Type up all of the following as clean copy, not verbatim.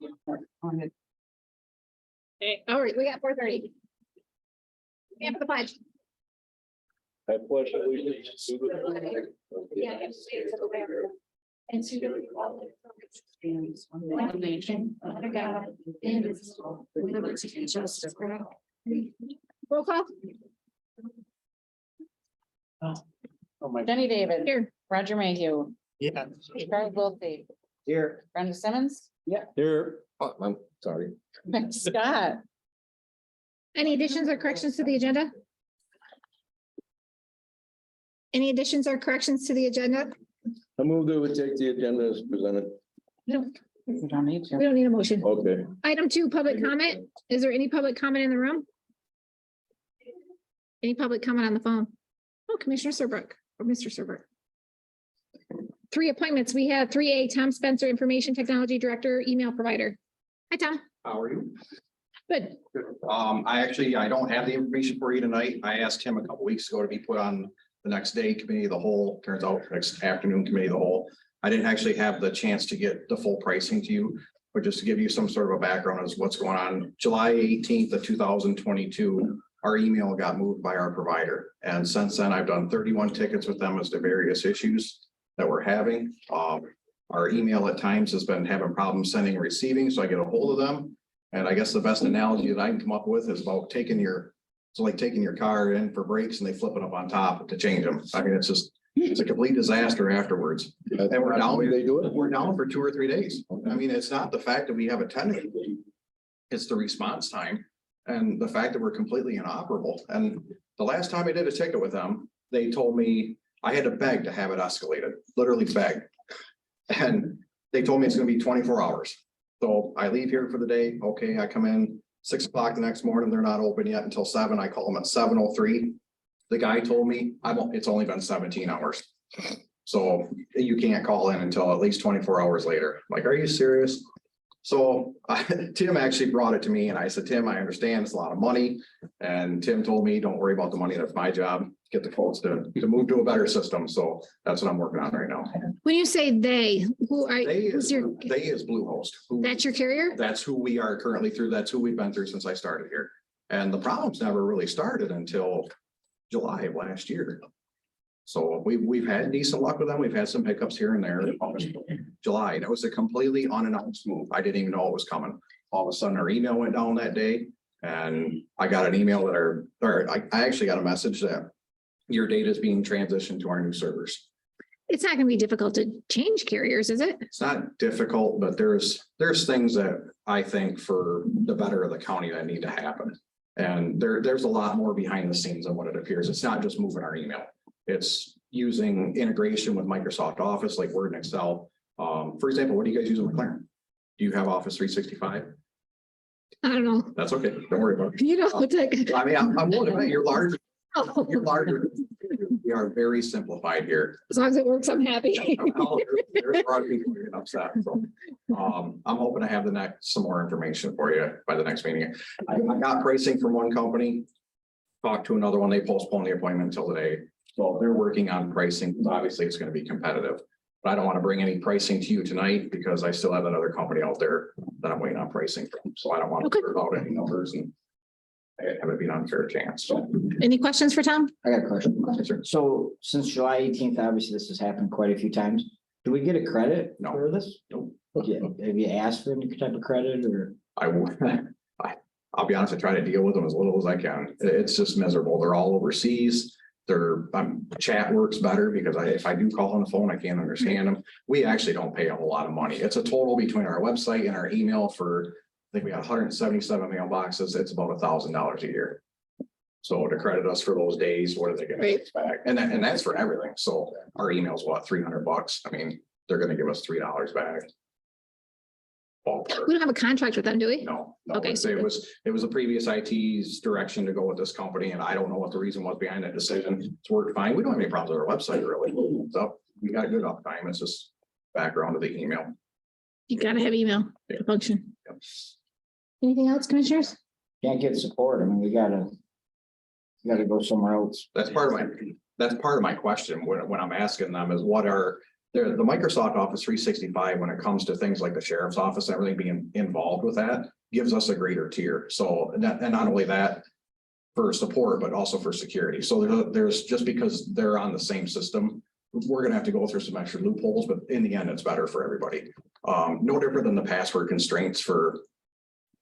Okay, all right, we got 4:30. Yeah, for the pledge. I pledge allegiance to the Yeah, and to the republic for which it stands, one nation, under God, indivisible, with liberty and justice for all. Roll call. Oh, my. Jenny David. Here. Roger Mayhew. Yeah. Charles Wiltie. Here. Brenda Simmons. Here. Oh, I'm sorry. Scott. Any additions or corrections to the agenda? Any additions or corrections to the agenda? I move that we take the agenda as presented. No, We don't need we to. don't need a motion. Okay. Item 2, public comment. Is there any public comment in the room? Any public comment on the phone? Oh, Commissioner Serbrook or Mr. Serbrook. 3 appointments. We have 3A, Tom Spencer, Information Technology Director, email provider. Hi, Tom. How are you? Good. I don't have the information for you tonight. I asked him a couple weeks ago to be put on the next day committee of the whole, turns out next afternoon committee of the whole. I didn't actually have the chance to get the full pricing to you, but just to give you some sort of a background as what's going on. July 18th of 2022, our email got moved by our provider. And since then, I've done 31 tickets with them as to various issues that we're having. Our email at times has been having problems sending and receiving, so I get a hold of them. And I guess the best analogy that I can come up with is about taking your car in for brakes and they flip it up on top to change them. I mean, it's a complete disaster afterwards. And we're down, They do it. we're down for 2 or 3 days. I mean, it's not the fact that we have a tenant. It's the response time and the fact that we're completely inoperable. And the last time I did a ticket with them, they told me I had to beg to have it escalated, literally beg. And they told me it's gonna be 24 hours. So I leave here for the day. Okay, I come in 6 o'clock the next morning. They're not open yet until 7. I call them at 7:03. The guy told me it's only been 17 hours. So you can't call in until at least 24 hours later. Like, are you serious? So Tim actually brought it to me and I said, Tim, I understand it's a lot of money. And Tim told me, don't worry about the money. That's my job. Get the folks to move to a better system. So that's what I'm working on right now. When you say they, who are, They who's your, is Bluehost. that's your carrier? That's who we are currently through. That's who we've been through since I started here. And the problems never really started until July of last year. So we've had decent luck with them. We've had some hiccups here and there. July, that was a completely unannounced move. I didn't even know it was coming. All of a sudden, our email went down that day. And I got an email that I actually got a message that your data is being transitioned to our new servers. It's not gonna be difficult to change carriers, is it? It's not difficult, but there's things that I think for the better of the county that need to happen. And there's a lot more behind the scenes than what it appears. It's not just moving our email. It's using integration with Microsoft Office like Word and Excel. For example, what do you guys use in McLaren? Do you have Office 365? I don't know. That's okay. Don't worry about it. You know, it's like. I mean, I'm willing to bet you're larger. Oh, You're larger. We are very simplified here. as long as it works, I'm happy. There's a lot of people getting upset. So, I'm hoping to have some more information for you by the next meeting. I got pricing from one company. Talked to another one. They postponed the appointment until today. So they're working on pricing. Obviously, it's going to be competitive. But I don't want to bring any pricing to you tonight because I still have another company out there that I'm waiting on pricing from. So I don't want to put out any numbers and have it be an unfair chance. So. Any questions for Tom? I got a question. Yes, sir. So since July 18th, obviously this has happened quite a few times. Do we get a credit No. for this? Nope. Yeah. Have you asked for any type of credit or? I'll be honest, I try to deal with them as little as I can. It's just miserable. They're all overseas. Chat works better because if I do call on the phone, I can't understand them. We actually don't pay a whole lot of money. It's a total between our website and our email for, I think we got 177 mailboxes. It's about $1,000 a year. So to credit us for those days, what are they going to get back? And that's for everything. So our email's what, $300? I mean, they're going to give us $3 back. Ballpark. We don't have a contract with them, do we? No, Okay, it was a previous IT's direction to go with this company, and I don't know what the reason was behind that decision. It's worked fine. We don't have any problems with our website really. So we got good uptime. It's just background of the email. You gotta have email to function. Yep. Anything else, commissioners? Can't get support. I mean, we gotta go somewhere else. That's part of my question when I'm asking them is what are the Microsoft Office 365, when it comes to things like the sheriff's office, and everything being involved with that, gives us a greater tier. So, and not only that, for support, but also for security. So there's just because they're on the same system, we're gonna have to go through some extra loopholes, but in the end, it's better for everybody. No different than the password constraints for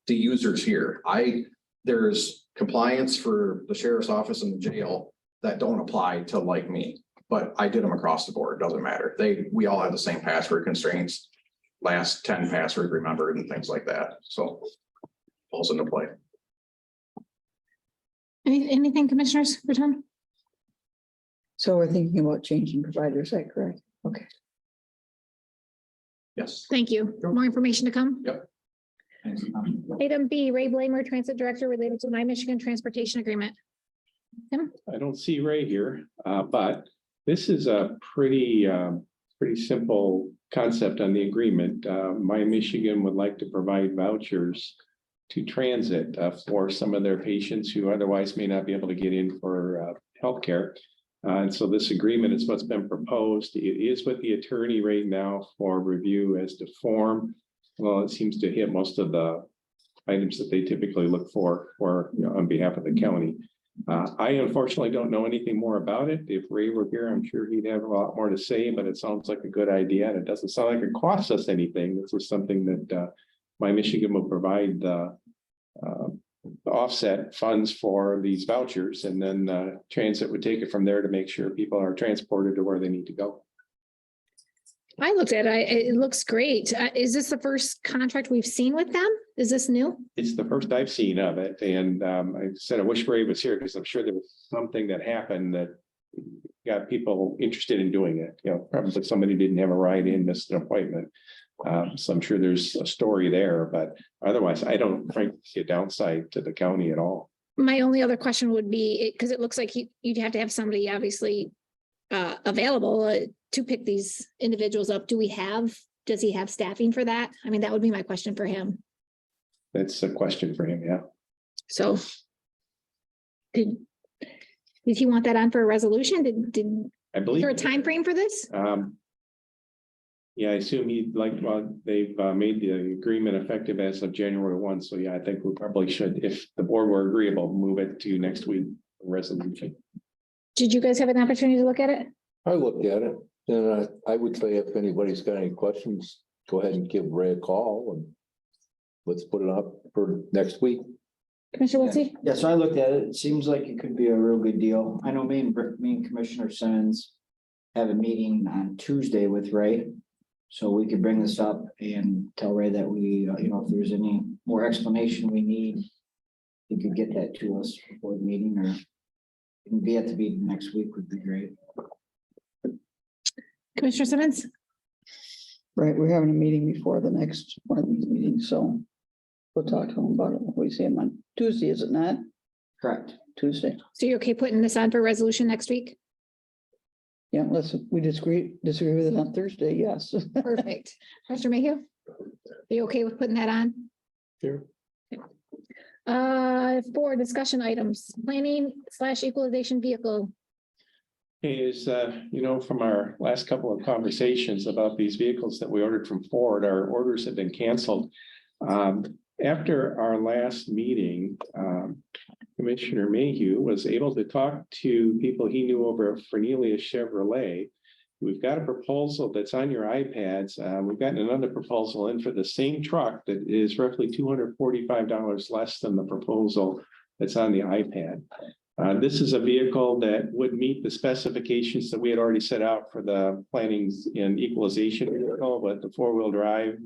the users here. There's compliance for the sheriff's office and the jail that don't apply to like me, but I did them across the board. Doesn't matter. We all have the same password constraints, last 10 password remembered and things like that. So falls into play. Anything, commissioners, for Tom? So we're thinking about changing providers, is that correct? Okay. Yes. Thank you. More information to come. Yep. Item B, Ray Blamer, Transit Director, related to My Michigan Transportation Agreement. I don't see Ray here, but this is a pretty simple concept on the agreement. My Michigan would like to provide vouchers to transit for some of their patients who otherwise may not be able to get in for healthcare. And so this agreement is what's been proposed. It is with the attorney right now for review as to form. Well, it seems to hit most of the items that they typically look for on behalf of the county. I unfortunately don't know anything more about it. If Ray were here, I'm sure he'd have a lot more to say, but it sounds like a good idea. And it doesn't sound like it costs us anything. This is something that My Michigan will provide the offset funds for these vouchers, and then transit would take it from there to make sure people are transported to where they need to go. I looked at it. It looks great. Is this the first contract we've seen with them? Is this new? It's the first I've seen of it, and I said I wish Ray was here because I'm sure there was something that happened that got people interested in doing it. Probably somebody didn't have a ride in, missed an appointment. So I'm sure there's a story there, but otherwise, I don't frankly see a downside to the county at all. My only other question would be, because it looks like you'd have to have somebody obviously available to pick these individuals up. Does he have staffing for that? I mean, that would be my question for him. That's a question for him, yeah. So did he want that on for a resolution? I Is believe. there a time frame for this? Yeah, I assume they've made the agreement effective as of January 1. So yeah, I think we probably should, if the board were agreeable, move it to next week resolution. Did you guys have an opportunity to look at it? I looked at it, and I would say if anybody's got any questions, go ahead and give Ray a call and let's put it up for next week. Commissioner Wiltie? Yeah, so I looked at it. It seems like it could be a real good deal. I know me and Commissioner Simmons have a meeting on Tuesday with Ray. So we could bring this up and tell Ray that we, if there's any more explanation we need, he could get that to us before the meeting, or it can be at the meeting next week would be great. Commissioner Simmons? Right, we're having a meeting before the next one of these meetings, so we'll talk to him about it. We see him on Tuesday, is it not? Correct. Tuesday. So you're okay putting this on for resolution next week? Yeah, unless we disagree with it on Thursday, yes. Perfect. Mr. Mayhew? Are you okay with putting that on? Sure. For discussion items, planning/equalization vehicle. Hey, from our last couple of conversations about these vehicles that we ordered from Ford, our orders have been canceled. After our last meeting, Commissioner Mayhew was able to talk to people he knew over at Fernelius Chevrolet. We've got a proposal that's on your iPads. We've gotten another proposal in for the same truck that is roughly $245 less than the proposal that's on the iPad. This is a vehicle that would meet the specifications that we had already set out for the plannings and equalization vehicle with the 4-wheel drive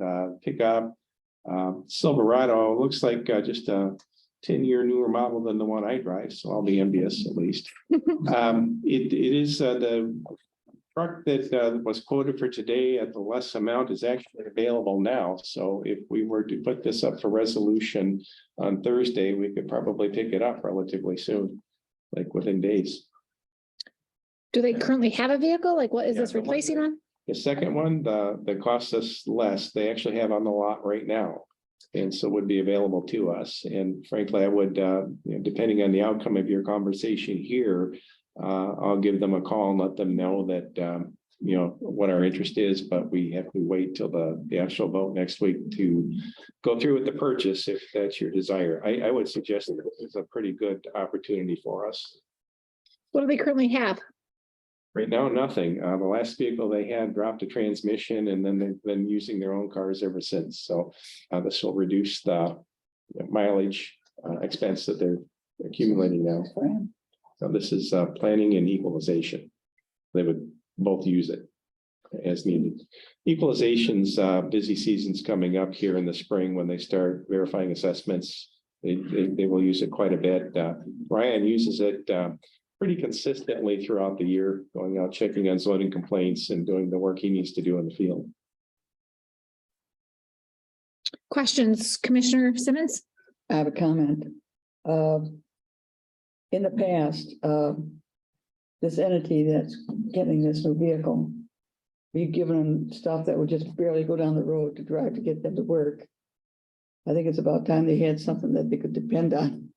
pickup. Silverado looks like just a 10-year newer model than the one I drive, so I'll be envious at least. It is the truck that was quoted for today at the less amount is actually available now. So if we were to put this up for resolution on Thursday, we could probably pick it up relatively soon, like within days. Do they currently have a vehicle? Like what is Yeah, this the one- replacing one? The second one, that costs us less, they actually have on the lot right now. And so would be available to us. And frankly, I would, depending on the outcome of your conversation here, I'll give them a call and let them know that what our interest is, but we have to wait till the actual vote next week to go through with the purchase if that's your desire. I would suggest that it's a pretty good opportunity for us. What do they currently have? Right now, nothing. The last vehicle they had dropped a transmission and then they've been using their own cars ever since. So this will reduce the mileage expense that they're accumulating now. So this is planning and equalization. They would both use it as needed. Equalization's busy season's coming up here in the spring when they start verifying assessments. They will use it quite a bit. Ryan uses it pretty consistently throughout the year, going out, checking unloading complaints and doing the work he needs to do in the field. Questions, Commissioner Simmons? I have a comment. In the past, this entity that's getting this new vehicle, you've given them stuff that would just barely go down the road to drive to get them to work. I think it's about time they had something that they could depend on.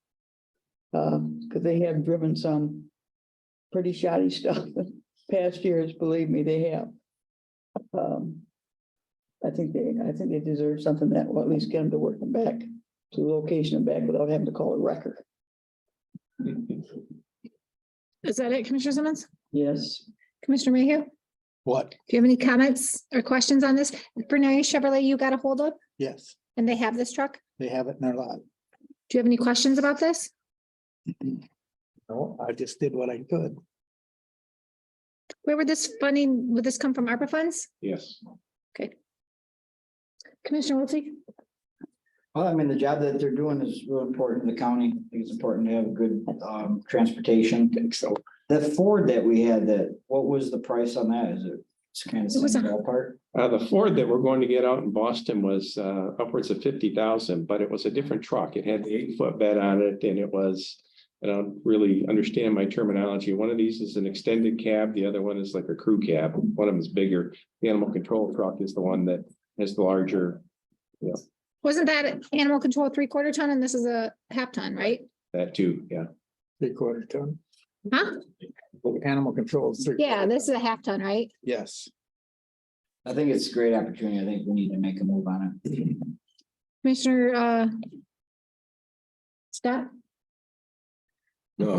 Because they have driven some pretty shoddy stuff in past years, believe me, they have. I think they deserve something that will at least get them to work and back to the location and back without having to call a wrecker. Is that it, Commissioner Simmons? Yes. Commissioner Mayhew? What? Do you have any comments or questions on this? Brunei Chevrolet, you got a hold of, Yes, and they have this truck? they have it in their lot. Do you have any questions about this? No, I just did what I could. Where would this funding, would this come from ARPA funds? Yes. Commissioner Wiltie? Well, I mean, the job that they're doing is real important to the county. I think it's important to have good transportation. So The Ford that we had, what was the price on that? Is it's kind of It was same a- ballpark? The Ford that we're going to get out in Boston was upwards of 50,000, but it was a different truck. It had the 8-foot bed on it and it was, I don't really understand my terminology. One of these is an extended cab. The other one is like a crew cab. One of them is bigger. The animal control truck is the one that has the larger, Wasn't that animal control 3/4 ton and this is a half ton, right? that too. Yeah. 3/4 ton. Huh? Animal control. is 3/4 Yeah, this is a half ton, right? Yes. I think it's a great opportunity. I think we need to make a move on it. Commissioner Scott? No,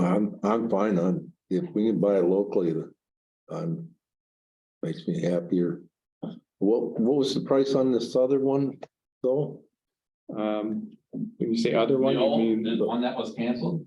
I'm fine on, if we can buy it locally, makes me happier. What was the price on this other one though? When you say other one, you mean The one that was canceled?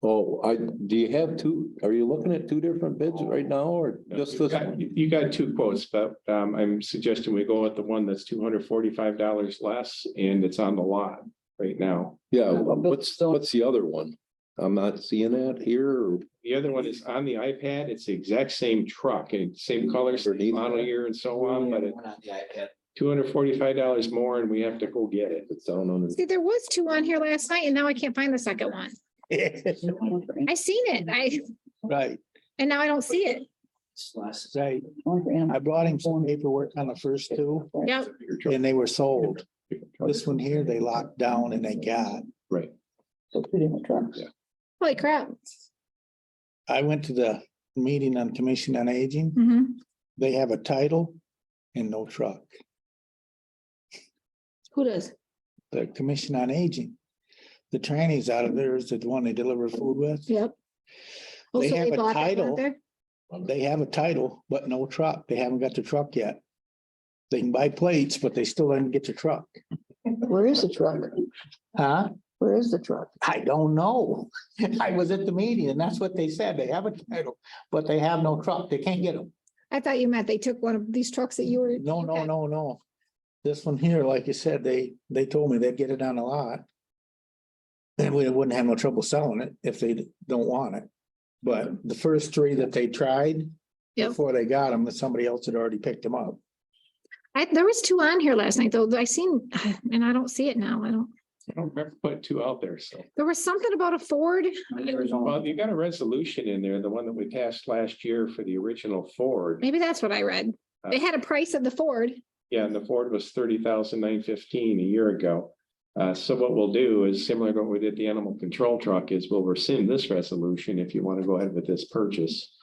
Oh, do you have two, are you looking at two different bids right now or just this one? You got two quotes, but I'm suggesting we go with the one that's $245 less and it's on the lot right now. Yeah, what's the other one? I'm not seeing that here. Or The other one is on the iPad. It's the exact same truck and same color, same model year and so on, but it's One on the iPad. $245 more and we have to go get it. it's down on the, See, there was two on here last night and now I can't find the second one. I seen it. Right, And now I don't see it. It's less. right. I brought him some paperwork on the first two Yep. and they were sold. This one here, they locked down and they got. Right. So two different trucks. Yeah. Holy crap. I went to the meeting on Commission on Aging. Mhm. They have a title and no truck. Who does? The Commission on Aging. The trannies out of there is the one they deliver food with. Yep. Oh, They so have a bought that one title. there? They have a title, but no truck. They haven't got the truck yet. They can buy plates, but they still didn't get the truck. Where is the truck? Huh? Where is the truck? I don't know. I was at the meeting and that's what they said. They have a title, but they have no truck. They can't get them. I thought you meant they took one of these trucks that you were. No, no, Okay. no, no. This one here, like you said, they told me they'd get it on a lot. And we wouldn't have no trouble selling it if they don't want it. But the first three that they tried. Yep. Before they got them, somebody else had already picked them up. There was two on here last night though. I seen, and I don't see it now. I don't remember putting two out there, so. There was something about a Ford. There's only- Well, you got a resolution in there, the one that we passed last year for the original Ford. Maybe that's what I read. They had a price of the Ford. Yeah, and the Ford was $30,915 a year ago. So what we'll do is similar to what we did the animal control truck is we'll rescind this resolution if you want to go ahead with this purchase.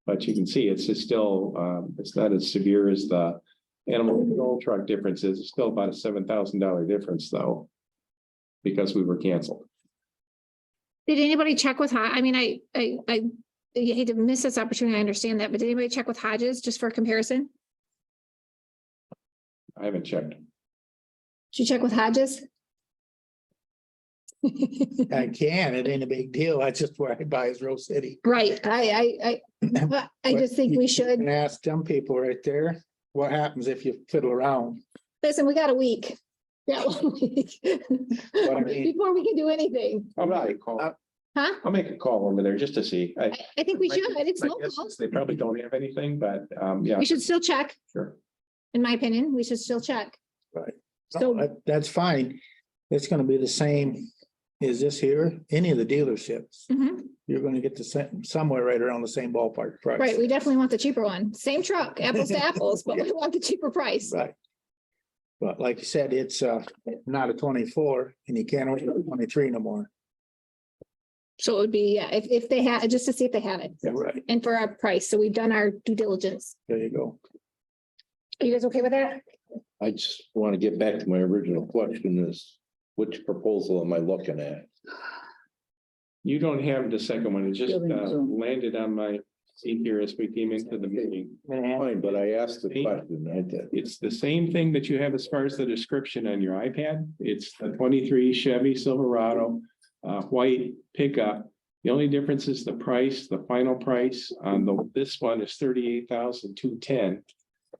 But you can see it's still, it's not as severe as the animal control truck difference is. It's still about a $7,000 difference though. Because we were canceled. Did anybody check with, I mean, I hate to miss this opportunity, I understand that, but did anybody check with Hodges just for comparison? I haven't checked. Did you check with Hodges? I can, it ain't a big deal. That's just where I buy is Rose City. Right, I just think we should, And ask them people right there, what happens if you fiddle around? listen, we got a week. Yeah, 1 week. I mean- Before we can do anything, I'll make a call. huh? I'll make a call over there just to see. I think we should, it's My local. guess is they probably don't have anything, but yeah, We should still check, sure. in my opinion, we should still check. Right. So- That's fine. It's gonna be the same. Is this here? Any of the dealerships? Mhm. You're gonna get the same, somewhere right around the same ballpark price. Right, we definitely want the cheaper one, same truck, apples to apples, but we want the cheaper price. Right. But like you said, it's not a 24 and you can't order a 23 no more. So it would be, yeah, if they had, just to see if they have it, Yeah, right. and for our price, so we've done our due diligence. There you go. Are you guys okay with that? I just want to get back to my original question is, which proposal am I looking at? You don't have the second one. It just Building zone. landed on my seat here as we came into the meeting. Fine, but I asked the question, I did. It's the same thing that you have as far as the description on your iPad. It's the 23 Chevy Silverado, white pickup. The only difference is the price, the final price on this one is $38,210.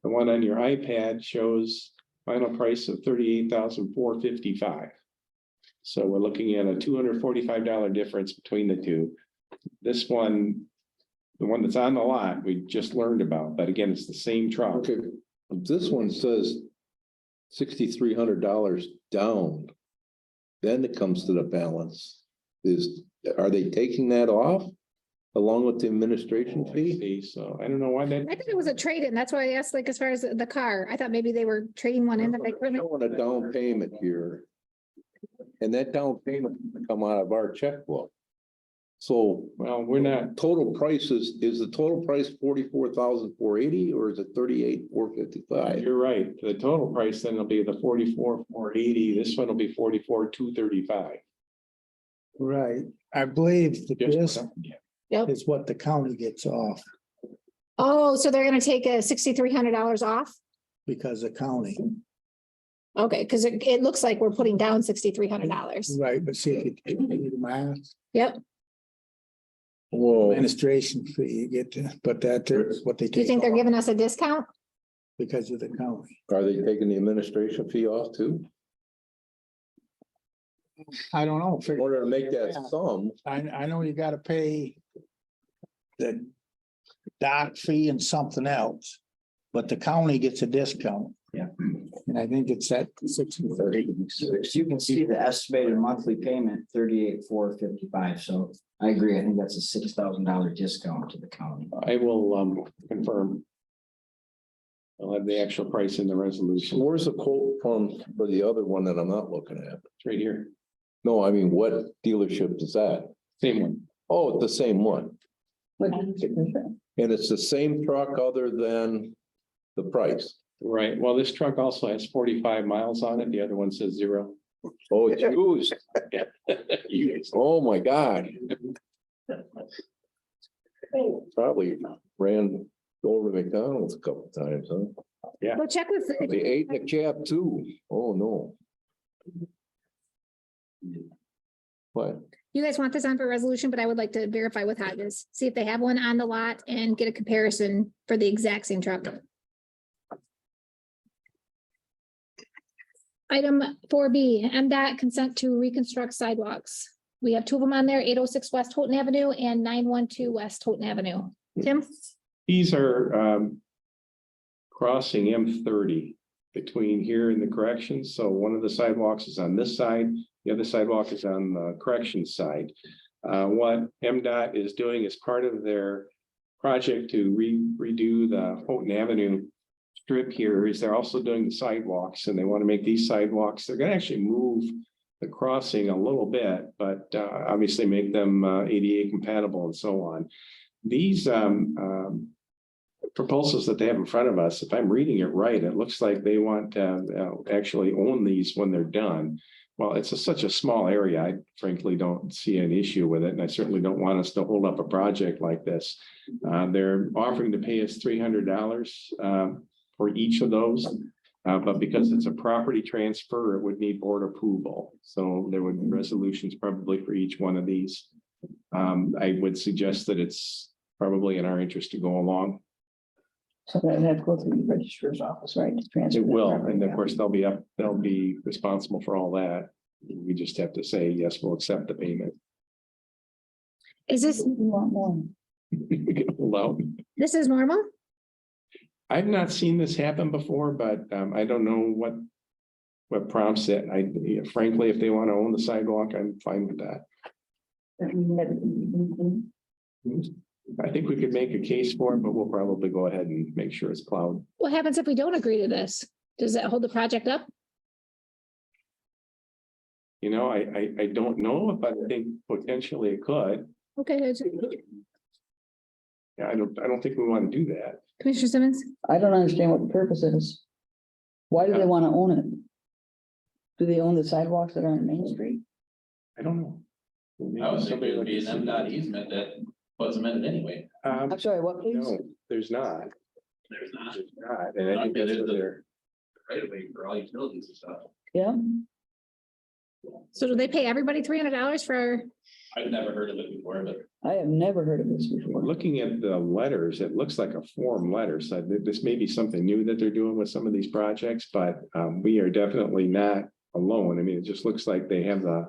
The one on your iPad shows final price of $38,455. So we're looking at a $245 difference between the two. This one, the one that's on the lot, we just learned about, but again, it's the same truck. Okay, this one says $6,300 down. Then it comes to the balance. Are they taking that off along with the administration fee? So I don't know why that. I thought it was a trade-in, that's why I asked, like, as far as the car, I thought maybe they were trading one in that they couldn't. Showing a down payment here. And that down payment can come out of our checkbook. So Well, we're not, total price is the total price 44,480 or is it 38,455? you're right. The total price then will be the 44,480. This one will be 44,235. Right. I believe that this Yeah. Yep. is what the county gets off Oh, so they're gonna take a $6,300 off? because the county, Okay, because it looks like we're putting down $6,300. right, but see, if you do the math, Yep, Whoa, administration fee, you get to, but that is what they do you take think they're off giving us a discount? because of the county. are they taking the administration fee off too? I don't know. In order to make that sum, I know you gotta pay the dock fee and something else, but the county gets a discount. Yeah. And I think it's at 630. You can see the estimated monthly payment, 38,455. So I agree. I think that's a $6,000 discount to the county. I will confirm. I'll have the actual price in the resolution. so where's the quote from for the other one that I'm not looking at? It's right here. No, I mean, what dealership is that? Same one. Oh, it's the same one. What is that? And it's the same truck other than the price. Right. Well, this truck also has 45 miles on it. The other one says 0. Oh, it's used. Used. Oh, my God. Probably ran over to McDonald's a couple of times, huh? Go check with, They ate in the cab too. Oh, no. What? you guys want this on for resolution, but I would like to verify with Hodges, see if they have one on the lot and get a comparison for the exact same truck. Item 4B, MDOT consent to reconstruct sidewalks. We have two of them on there, 806 West Houghton Avenue and 912 West Houghton Avenue. Tim? These are crossing M30 between here and the corrections. So one of the sidewalks is on this side, the other sidewalk is on the corrections side. What MDOT is doing as part of their project to redo the Houghton Avenue strip here is they're also doing the sidewalks, and they want to make these sidewalks, they're going to actually move the crossing a little bit, but obviously make them ADA compatible and so on. these proposals that they have in front of us, if I'm reading it right, it looks like they want to actually own these when they're done. Well, it's such a small area. I frankly don't see an issue with it, and I certainly don't want us to hold up a project like this. They're offering to pay us $300 for each of those. But because it's a property transfer, it would need board approval. So there would be resolutions probably for each one of these. I would suggest that it's probably in our interest to go along. So that'd have to go through the registrar's office, right? To transfer It that will, property, and of yeah. course, they'll be responsible for all that. We just have to say, yes, we'll accept the payment. Is this, You want more? Well, this is normal? I've not seen this happen before, but I don't know what prompts it. Frankly, if they want to own the sidewalk, I'm fine with that. I think we could make a case for it, but we'll probably go ahead and make sure it's plowed. What happens if we don't agree to this? Does that hold the project up? You know, I don't know, but I think potentially it could. Okay, Yeah, I don't think we want to do that. Commissioner Simmons? I don't understand what the purpose is. Why do they want to own it? Do they own the sidewalks that are on Main Street? I don't know. I was thinking it would be an MDOT easement that was amended anyway. I'm sorry, what please? No, there's not. There's not. There's not, and I think that's what they're. Right away for all utilities and stuff. Yeah, So do they pay everybody $300 for, I've never heard of it before, but I have never heard of this before. Looking at the letters, it looks like a form letter, so this may be something new that they're doing with some of these projects, but we are definitely not alone. I mean, it just looks like they have the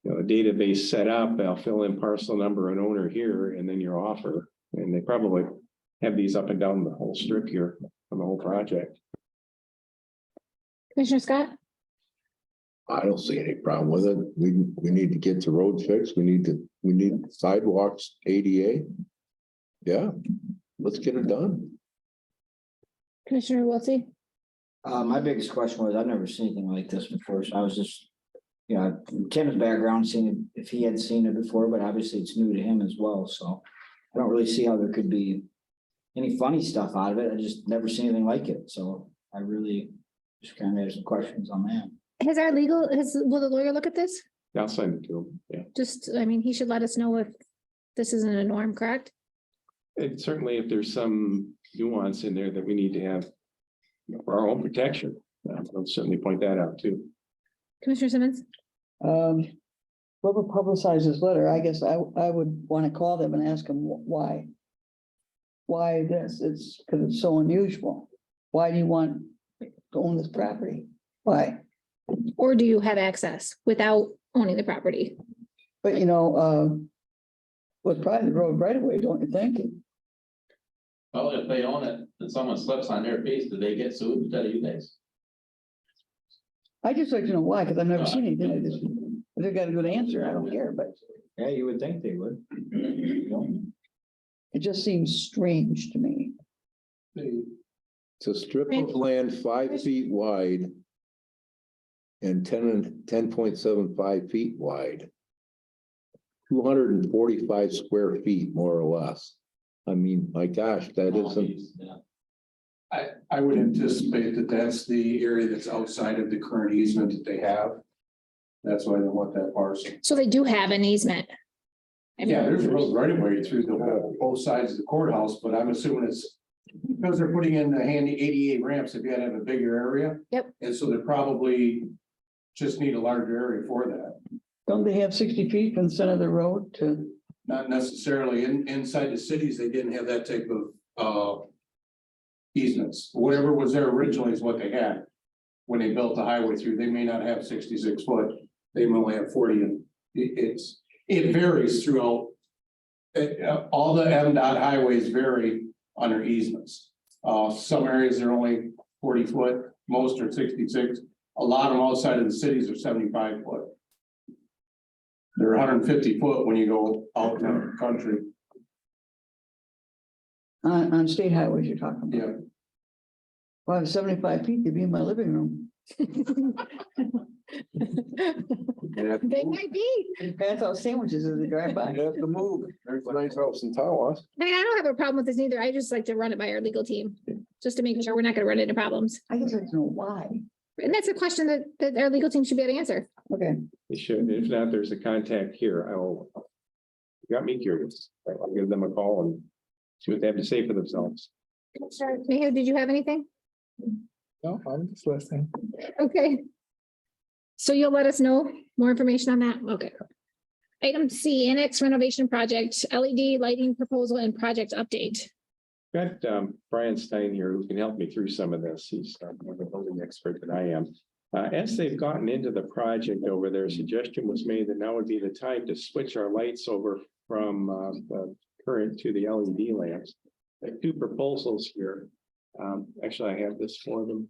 database set up. They'll fill in parcel number and owner here, and then your offer, and they probably have these up and down the whole strip here on the whole project. Commissioner Scott? I don't see any problem with it. We need to get the road fixed. We need sidewalks, ADA. Yeah, let's get it done. Commissioner Wiltie? My biggest question was, I've never seen anything like this before, so I was just, Tim's background, seeing if he had seen it before, but obviously it's new to him as well, so I don't really see how there could be any funny stuff out of it. I just never seen anything like it, so I really just kind of have some questions on that. Will the lawyer look at this? I'll send it to them, yeah. Just, I mean, he should let us know if this isn't a norm, correct? And certainly if there's some nuance in there that we need to have for our own protection, I'll certainly point that out too. Commissioner Simmons? Whoever publicized this letter, I guess I would want to call them and ask them why. Why this? It's because it's so unusual. Why do you want to own this property? Why? Or do you have access without owning the property? But with private road right away, don't you think? well, if they own it and someone slips on their piece, do they get sued instead of you guys? I just like to know why, because I've never seen anything like this. If they got a good answer, I don't care, but Yeah, you would think they would. it just seems strange to me. It's a strip of land 5 feet wide and 10.75 feet wide. 245 square feet, more or less. I mean, my gosh, that isn't, Yeah. I would anticipate that that's the area that's outside of the current easement that they have. That's why they want that parcel. So they do have an easement. I mean, Yeah, there's a road right away through the whole, both sides of the courthouse, but I'm assuming it's because they're putting in the handy ADA ramps, if you had to have a bigger area. Yep. And so they probably just need a larger area for that. Don't they have 60 feet from the center of the road to? Not necessarily inside the cities, they didn't have that type of easements. Whatever was there originally is what they had. When they built the highway through, they may not have 66 foot, they may only have 40, and it varies throughout. All the MDOT highways vary on their easements. Some areas are only 40 foot, most are 66. A lot of them outside of the cities are 75 foot. They're 150 foot when you go out in the country. On state highways you're talking about? Yeah. Well, 75 feet to be in my living room. They might be. Pass out sandwiches as they drive by. You have to move. There's a nice house in Tawas. I mean, I don't have a problem with this either. I just like to run it by our legal team, just to make sure we're not gonna run into problems. I just like to know why. And that's a question that our legal team should be able to answer. Okay, They should. If not, there's a contact here. Got me curious. I'll give them a call and see what they have to say for themselves. Mayhew, did you have anything? No, I'm just listening. Okay. So you'll let us know more information on that? Okay. Item C, annex renovation project, LED lighting proposal and project update. Got Brian Stein here who can help me through some of this. He's more of a building expert than I am. As they've gotten into the project over there, a suggestion was made that now would be the time to switch our lights over from the current to the LED lamps. I have two proposals here. Actually, I have this for them.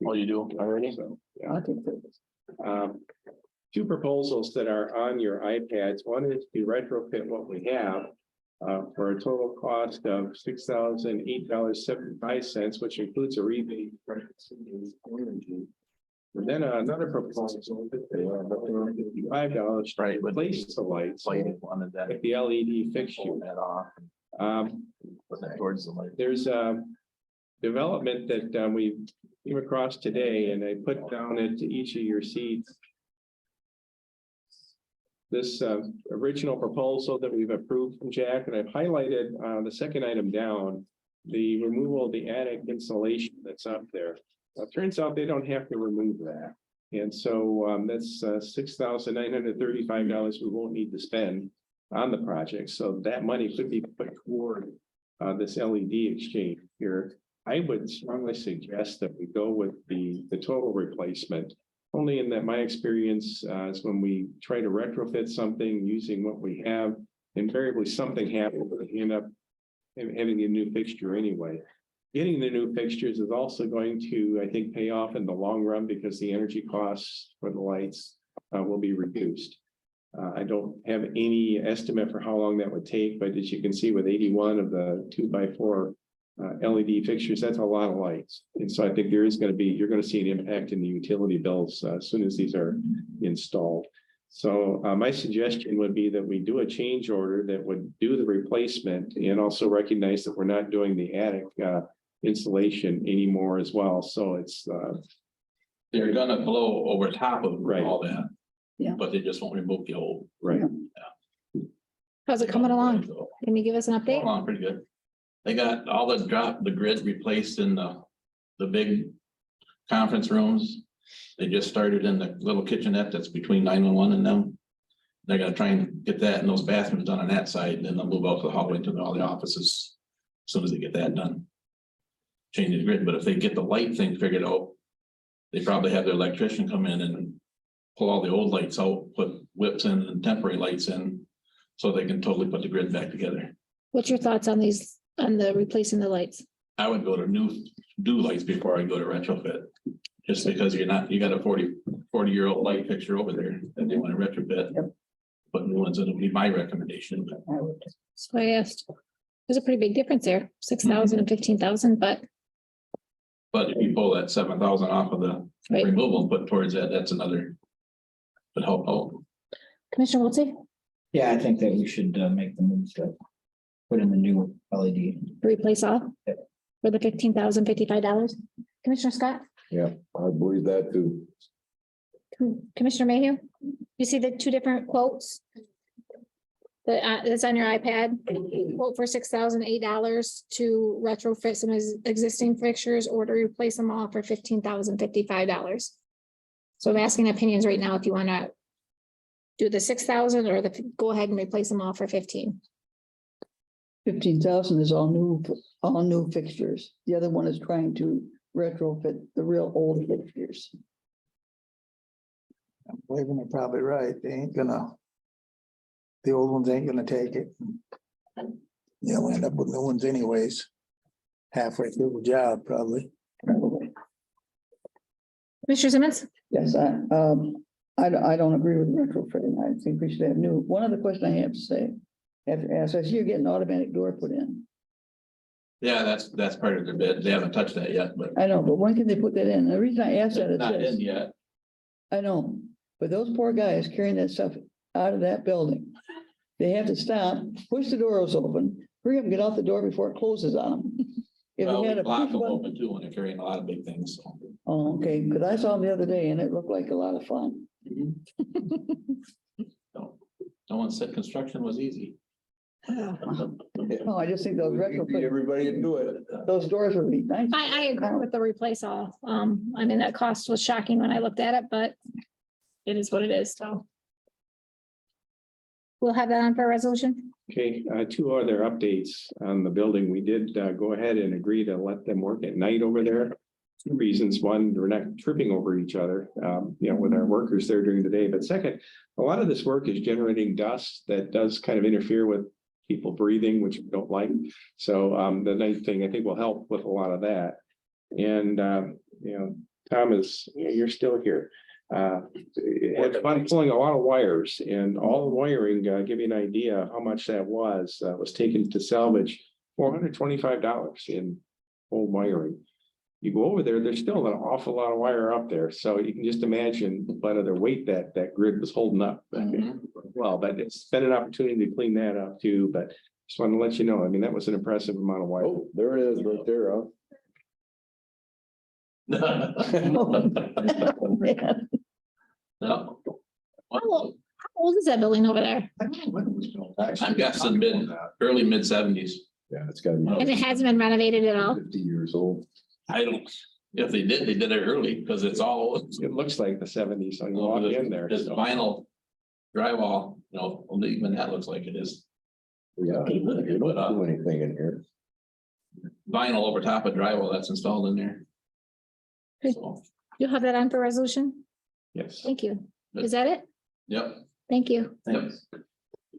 Oh, you do already? So, yeah. I'll take that. Two proposals that are on your iPads. One is to retrofit what we have for a total cost of $6,008.75, which includes a rebate. And then another proposal, $55 Right, to but replace the lights lighting wanted that. with the LED fixture. Pull that off. Put that towards the light. There's a development that we came across today, and I put down into each of your seats this original proposal that we've approved from Jack, and I've highlighted the second item down, the removal of the attic insulation that's up there. It turns out they don't have to remove that. And so that's $6,935 we won't need to spend on the project. So that money could be put toward this LED exchange here. I would strongly suggest that we go with the total replacement. Only in that my experience is when we try to retrofit something using what we have, invariably something happens, but we end up having a new fixture anyway. Getting the new fixtures is also going to, I think, pay off in the long run because the energy costs for the lights will be reduced. I don't have any estimate for how long that would take, but as you can see with 81 of the 2x4 LED fixtures, that's a lot of lights. And so I think there is going to be, you're going to see an impact in the utility bills as soon as these are installed. So my suggestion would be that we do a change order that would do the replacement and also recognize that we're not doing the attic installation anymore as well. So it's They're gonna blow over top of Right. all that. Yeah. But they just won't remove the old. right. How's it coming along? Can you give us an Coming update? along pretty good. They got all the grid replaced in the big conference rooms. They just started in the little kitchenette that's between 911 and them. They're gonna try and get that and those bathrooms done on that side, and then they'll move out to the hallway to all the offices as soon as they get that done. Change the grid, but if they get the light thing figured out, they probably have their electrician come in and pull all the old lights out, put whips in and temporary lights in, so they can totally put the grid back together. What's your thoughts on these, on the replacing the lights? I would go to do lights before I go to retrofit. Just because you got a 40-year-old light fixture over there that they want to retrofit. Yep. Put new ones in would be my recommendation, but I would- So I asked. There's a pretty big difference there, 6,000 and 15,000, but if you pull that 7,000 off of the right. removal and put towards that, that's another. But help out. Commissioner Wiltie, Yeah, I think that we should make the move to put in the new LED. replace all Yep. for the $15,055. Commissioner Scott, Yeah, I believe that too. Commissioner Mayhew, you see the two different quotes? That's on your iPad, quote for $6,008 to retrofit some existing fixtures or to replace them all for $15,055. So I'm asking opinions right now if you want to do the 6,000 or go ahead and replace them all for 15. 15,000 is all new fixtures. The other one is trying to retrofit the real old fixtures. Waverman probably right. They ain't gonna. The old ones ain't gonna take it. You'll end up with new ones anyways. Halfway through the job, probably. Commissioner Simmons? Yes, I don't agree with retrofitting. I think we should have new. One other question I have to say, after ask, I see you're getting automatic door put in. Yeah, that's part of their bid. They haven't touched that yet, but I know, but when can they put that in? The reason I asked that it's is not in this, yet. I know, but those poor guys carrying that stuff out of that building. They have to stop, push the doors open, hurry up and get out the door before it closes on them. If Well, they had we a block push them button. open too when they're carrying a lot of big things, so. Oh, okay, because I saw them the other day and it looked like a lot of fun. No one said construction was easy. No, I just think those retrofit, Everybody to do it. those doors would be nice. I agree with the replace all. I mean, that cost was shocking when I looked at it, but it is what it is, so. We'll have that on for a resolution. Okay, two other updates on the building. We did go ahead and agree to let them work at night over there. Two reasons. One, we're not tripping over each other, with our workers there during the day. But second, a lot of this work is generating dust that does kind of interfere with people breathing, which we don't like. So the night thing, I think, will help with a lot of that. And, Thomas, you're still here. It's fun pulling a lot of wires, and all the wiring, give you an idea how much that was taken to salvage $425 in old wiring. You go over there, there's still an awful lot of wire up there, so you can just imagine what other weight that grid was holding up. Well, but it's been an opportunity to clean that up too, but just wanted to let you know, I mean, that was an impressive amount of wire. Oh, there it is right there, huh? No. How old is that building over there? I'm guessing early mid-70s. Yeah, it's gotta And be it hasn't been renovated at all? 50 years old. I don't, if they did it early, because it's all. It looks like the 70s, so you walk in there. It's so. vinyl drywall, even that looks like it is Yeah, you don't do anything in here. vinyl over top of drywall that's installed in there. Good. So, You'll have that on for resolution? Yes. Thank you. Is that it? yep, Thank you. yep.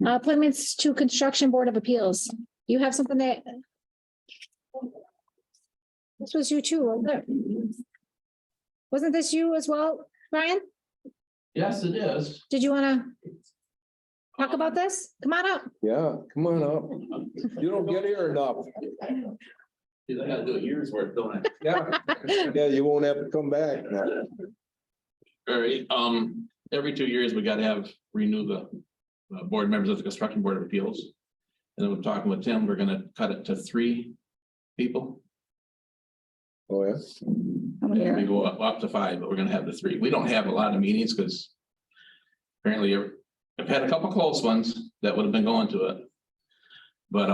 Appointments to Construction Board of Appeals. You have something that? This was you too, wasn't it? Wasn't this you as well, Brian? Yes, it is. Did you want to talk about this? Come on up. Yeah, come on up. You don't get here enough. I gotta do a year's worth, don't I? Yeah, yeah, you won't have to come back. All right, every 2 years, we gotta renew the board members of the Construction Board of Appeals. And then we're talking with Tim, we're gonna cut it to 3 people. Oh, yeah. How many And we are- go up to 5, but we're gonna have the 3. We don't have a lot of meetings because apparently I've had a couple close ones that would have been going to it. But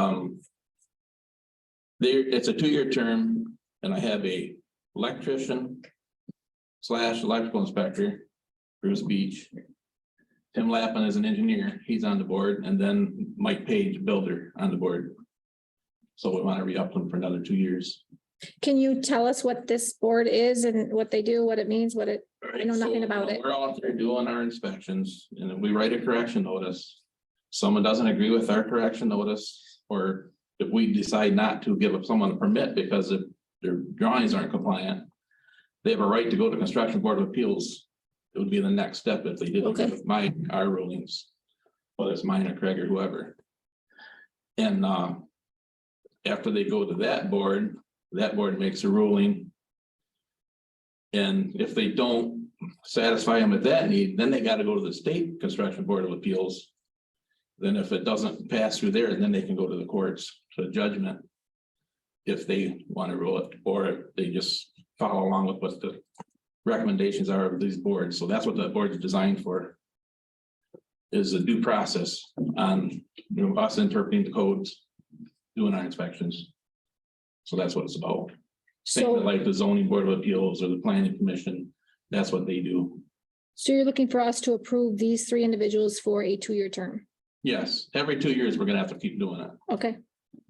it's a 2-year term, and I have a electrician / electrical inspector, Bruce Beach. Tim Lappin is an engineer, he's on the board, and then Mike Page, builder, on the board. So we want to re-up them for another 2 years. Can you tell us what this board is and what they do, what it means, what it, I know nothing about it. We're out there doing our inspections, and then we write a correction notice. Someone doesn't agree with our correction notice, or if we decide not to give someone a permit because their drawings aren't compliant, they have a right to go to Construction Board of Appeals. It would be the next step if they didn't Okay. agree with our rulings, whether it's mine or Craig or whoever. And after they go to that board makes a ruling. And if they don't satisfy them at that need, then they got to go to the State Construction Board of Appeals. Then if it doesn't pass through there, then they can go to the courts for judgment. If they want to rule it, or if they just follow along with what the recommendations are of these boards. So that's what the board is designed for. Is a due process on, us interpreting the codes, doing our inspections. So that's what it's about. Same So, like the zoning board of appeals or the planning commission, that's what they do. so you're looking for us to approve these 3 individuals for a 2-year term? Yes, every 2 years, we're gonna have to keep doing it. Okay,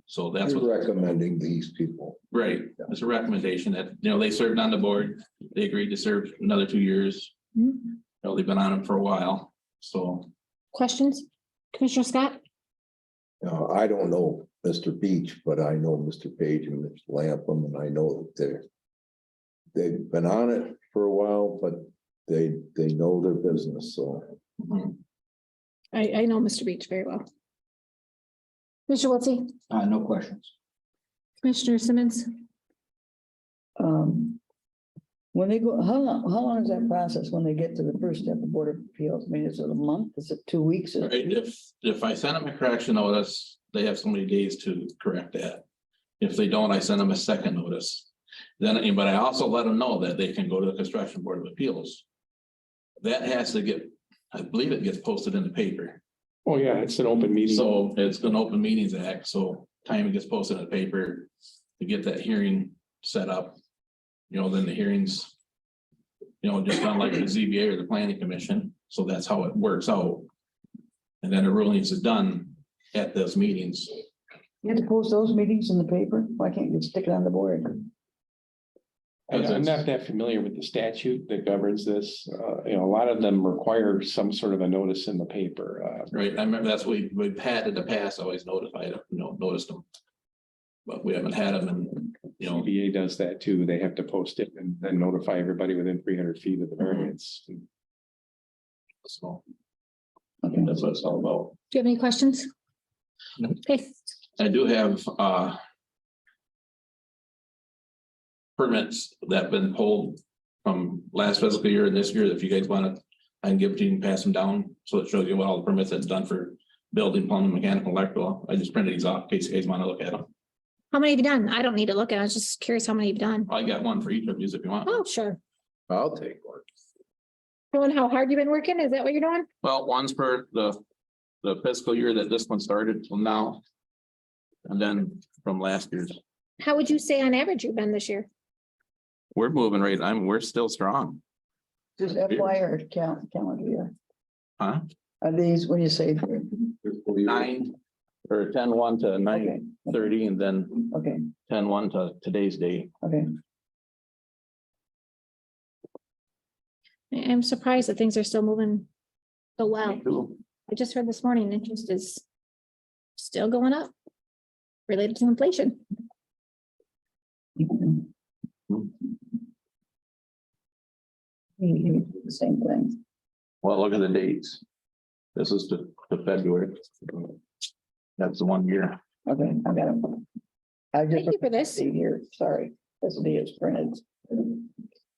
So that's You're what, recommending these people. right, it's a recommendation that, they served on the board, they agreed to serve another 2 years. Mhm. They've been on them for a while, so. questions? Commissioner Scott? I don't know Mr. Beach, but I know Mr. Page and Mr. Lapham, and I know that they've been on it for a while, but they know their business, so. mhm. I know Mr. Beach very well. Mr. Wiltie? No questions. Commissioner Simmons, When they go, how long is that process when they get to the first step of Board of Appeals? I mean, is it a month? Is it 2 weeks? Right, if I send them a correction notice, they have so many days to correct that. If they don't, I send them a second notice. Then, but I also let them know that they can go to the Construction Board of Appeals. That has to get, I believe it gets posted in the paper. Oh, yeah, it's an open meeting. So it's an Open Meetings Act, so time it gets posted in the paper to get that hearing set up. You know, then the hearings, you know, just unlike the ZBA or the Planning Commission, so that's how it works out. And then the rulings is done at those meetings. You have to post those meetings in the paper? Why can't you stick it on the board? I'm not that familiar with the statute that governs this. You know, a lot of them require some sort of a notice in the paper. Right, I remember that's what we've had in the past, always notified them, noticed them. But we haven't had them and, you know, VA does that too. They have to post it and then notify everybody within 300 feet of the variance. so Okay. that's what it's all about. do you have any questions? No. Okay, I do have permits that have been pulled from last fiscal year and this year. If you guys want to, I can give it to you and pass them down. So it shows you what all the permits that's done for building, plumbing, mechanical, electrical. I just printed these off in case you guys want to look at them. how many have you done? I don't need to look at it. I was just curious how many you've done. I got one for each of you if you want. Oh, sure. I'll take one. Knowing how hard you've been working, is that what you're doing? Well, one's for the fiscal year that this one started till now. And then from last year's, How would you say on average you've been this year? we're moving right. We're still strong. Just FY or calendar year? Huh? Are these, when you say, 9 or 10-1 to okay, 9/30 and then okay, 10-1 to today's date. okay. I'm surprised that things are still moving so well. I just heard this morning, interest is still going up related to inflation. The same thing. Well, look at the dates. This is to February. That's the 1 year. Okay, I got it. I just. Thank you for this. See here, sorry, this will be as printed.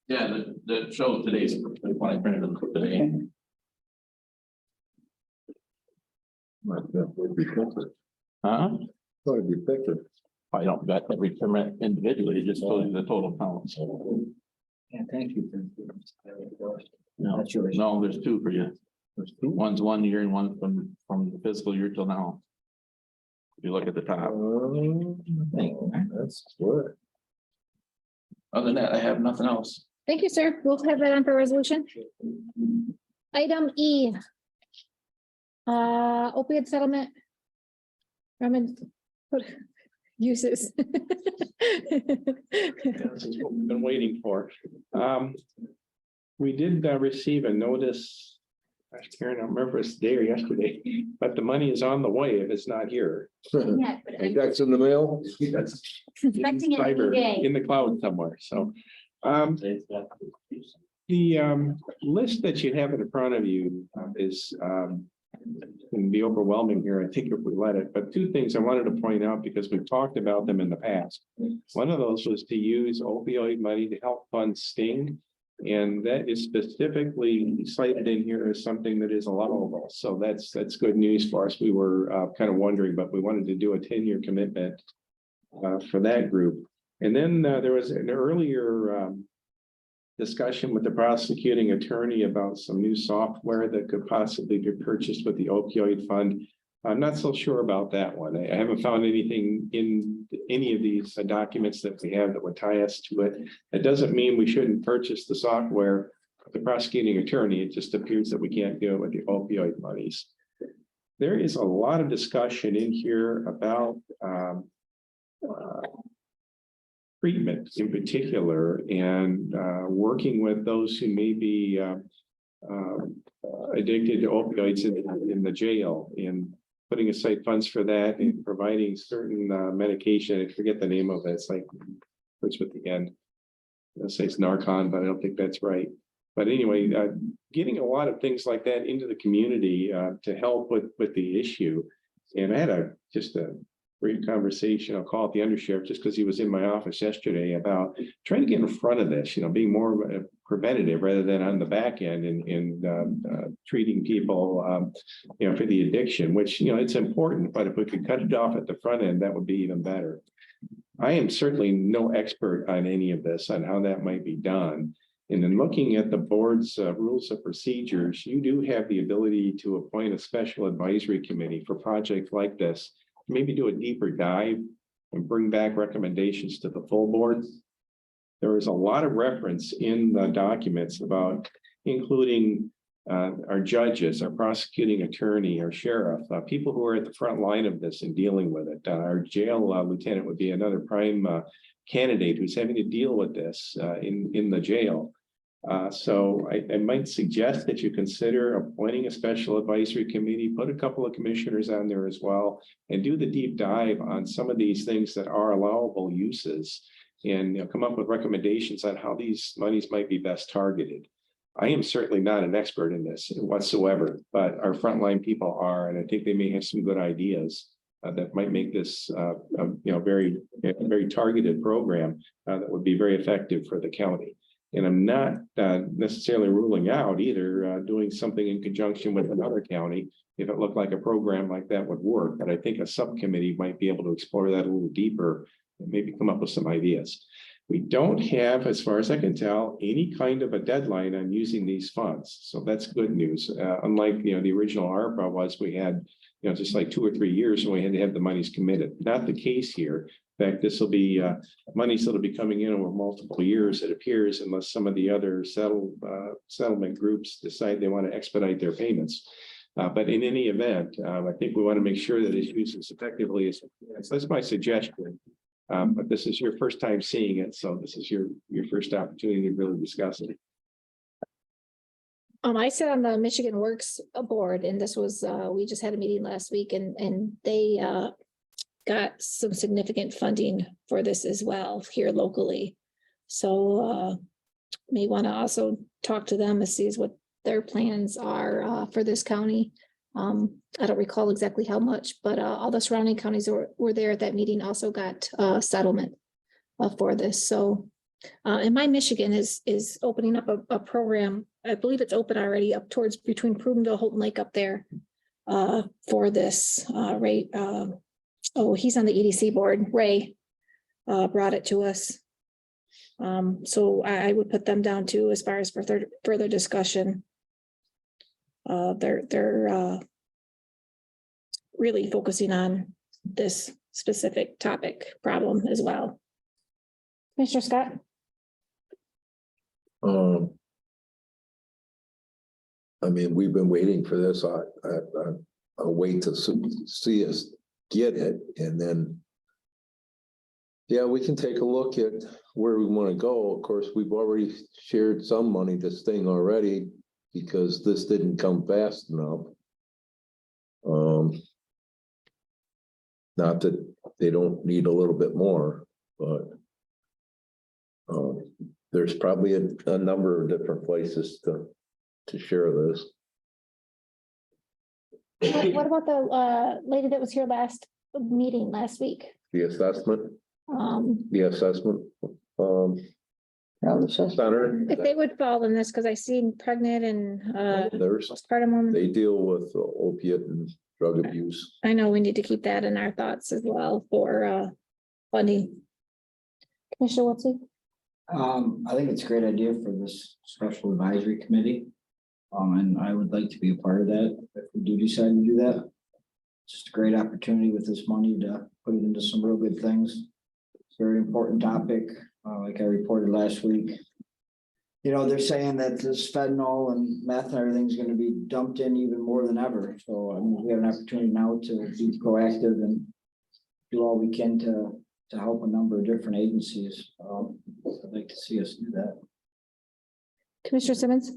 Yeah, the show today's when I printed them today. Okay. Would be thicker. Huh? Would be thicker. I don't got every permit individually, it just shows you the total count. Yeah, thank you. No, That's yours. no, there's two for you. One's 1 year and one from the fiscal year till now. If you look at the top. That's good. Other than that, I have nothing else. Thank you, sir. We'll have that on for resolution. Item E. Opioid settlement. Uses. That's what we've been waiting for. We did receive a notice. I can't remember if it's today or yesterday, but the money is on the way if it's not here. Hey, that's in the mail? That's Expecting it any cyber day. in the cloud somewhere, so. The list that you have in front of you is can be overwhelming here, I think, if we let it, but two things I wanted to point out because we've talked about them in the past. One of those was to use opioid money to help fund Sting. And that is specifically cited in here as something that is allowable. So that's good news for us. We were kind of wondering, but we wanted to do a 10-year commitment for that group. And then there was an earlier discussion with the prosecuting attorney about some new software that could possibly be purchased with the opioid fund. I'm not so sure about that one. I haven't found anything in any of these documents that we have that would tie us to it. That doesn't mean we shouldn't purchase the software of the prosecuting attorney. It just appears that we can't do it with the opioid monies. There is a lot of discussion in here about treatment in particular and working with those who may be addicted to opioids in the jail and putting aside funds for that and providing certain medication. I forget the name of it. It's like, starts with the end. I'll say it's Narcan, but I don't think that's right. But anyway, getting a lot of things like that into the community to help with the issue. And I had just a brief conversation, I'll call it the undersheriff, just because he was in my office yesterday about trying to get in front of this, being more preventative rather than on the back end in treating people, for the addiction, which, it's important, but if we could cut it off at the front end, that would be even better. I am certainly no expert on any of this, on how that might be done. And in looking at the board's rules of procedures, you do have the ability to appoint a special advisory committee for projects like this. Maybe do a deeper dive and bring back recommendations to the full board. There is a lot of reference in the documents about including our judges, our prosecuting attorney, our sheriff, people who are at the front line of this and dealing with it. Our jail lieutenant would be another prime candidate who's having to deal with this in the jail. So I might suggest that you consider appointing a special advisory committee, put a couple of commissioners on there as well, and do the deep dive on some of these things that are allowable uses, and come up with recommendations on how these monies might be best targeted. I am certainly not an expert in this whatsoever, but our frontline people are, and I think they may have some good ideas that might make this very, very targeted program that would be very effective for the county. And I'm not necessarily ruling out either doing something in conjunction with another county if it looked like a program like that would work. But I think a subcommittee might be able to explore that a little deeper and maybe come up with some ideas. We don't have, as far as I can tell, any kind of a deadline on using these funds. So that's good news. Unlike, the original ARPA was, we had, just like 2 or 3 years and we had to have the monies committed. Not the case here. In fact, this will be monies that'll be coming in over multiple years, it appears, unless some of the other settlement groups decide they want to expedite their payments. But in any event, I think we want to make sure that it's used as effectively as that's my suggestion. But this is your first time seeing it, so this is your first opportunity to really discuss it. I sit on the Michigan Works board, and this was, we just had a meeting last week, and they got some significant funding for this as well here locally. So may want to also talk to them and see what their plans are for this county. I don't recall exactly how much, but all the surrounding counties were there at that meeting, also got settlement for this. So and my Michigan is opening up a program. I believe it's open already up towards between Prudentville, Holton Lake up there for this rate. Oh, he's on the EDC board. Ray brought it to us. So I would put them down too, as far as for further discussion. They're really focusing on this specific topic problem as well. Commissioner Scott? I mean, we've been waiting for this. I'll wait to see us get it, and then yeah, we can take a look at where we want to go. Of course, we've already shared some money this thing already because this didn't come fast enough. Not that they don't need a little bit more, but there's probably a number of different places to share this. What about the lady that was here last meeting last week? The assessment, Yeah, center. If they would fall in this, because I seen pregnant and There's, postpartum women. they deal with opiate and drug abuse. I know we need to keep that in our thoughts as well for funding. Commissioner Wiltie? I think it's a great idea for this special advisory committee. And I would like to be a part of that if we do decide to do that. It's just a great opportunity with this money to put it into some real good things. It's a very important topic, like I reported last week. They're saying that this fentanyl and meth and everything's gonna be dumped in even more than ever. So I mean, we have an opportunity now to be proactive and do all we can to help a number of different agencies. I'd like to see us do that. Commissioner Simmons?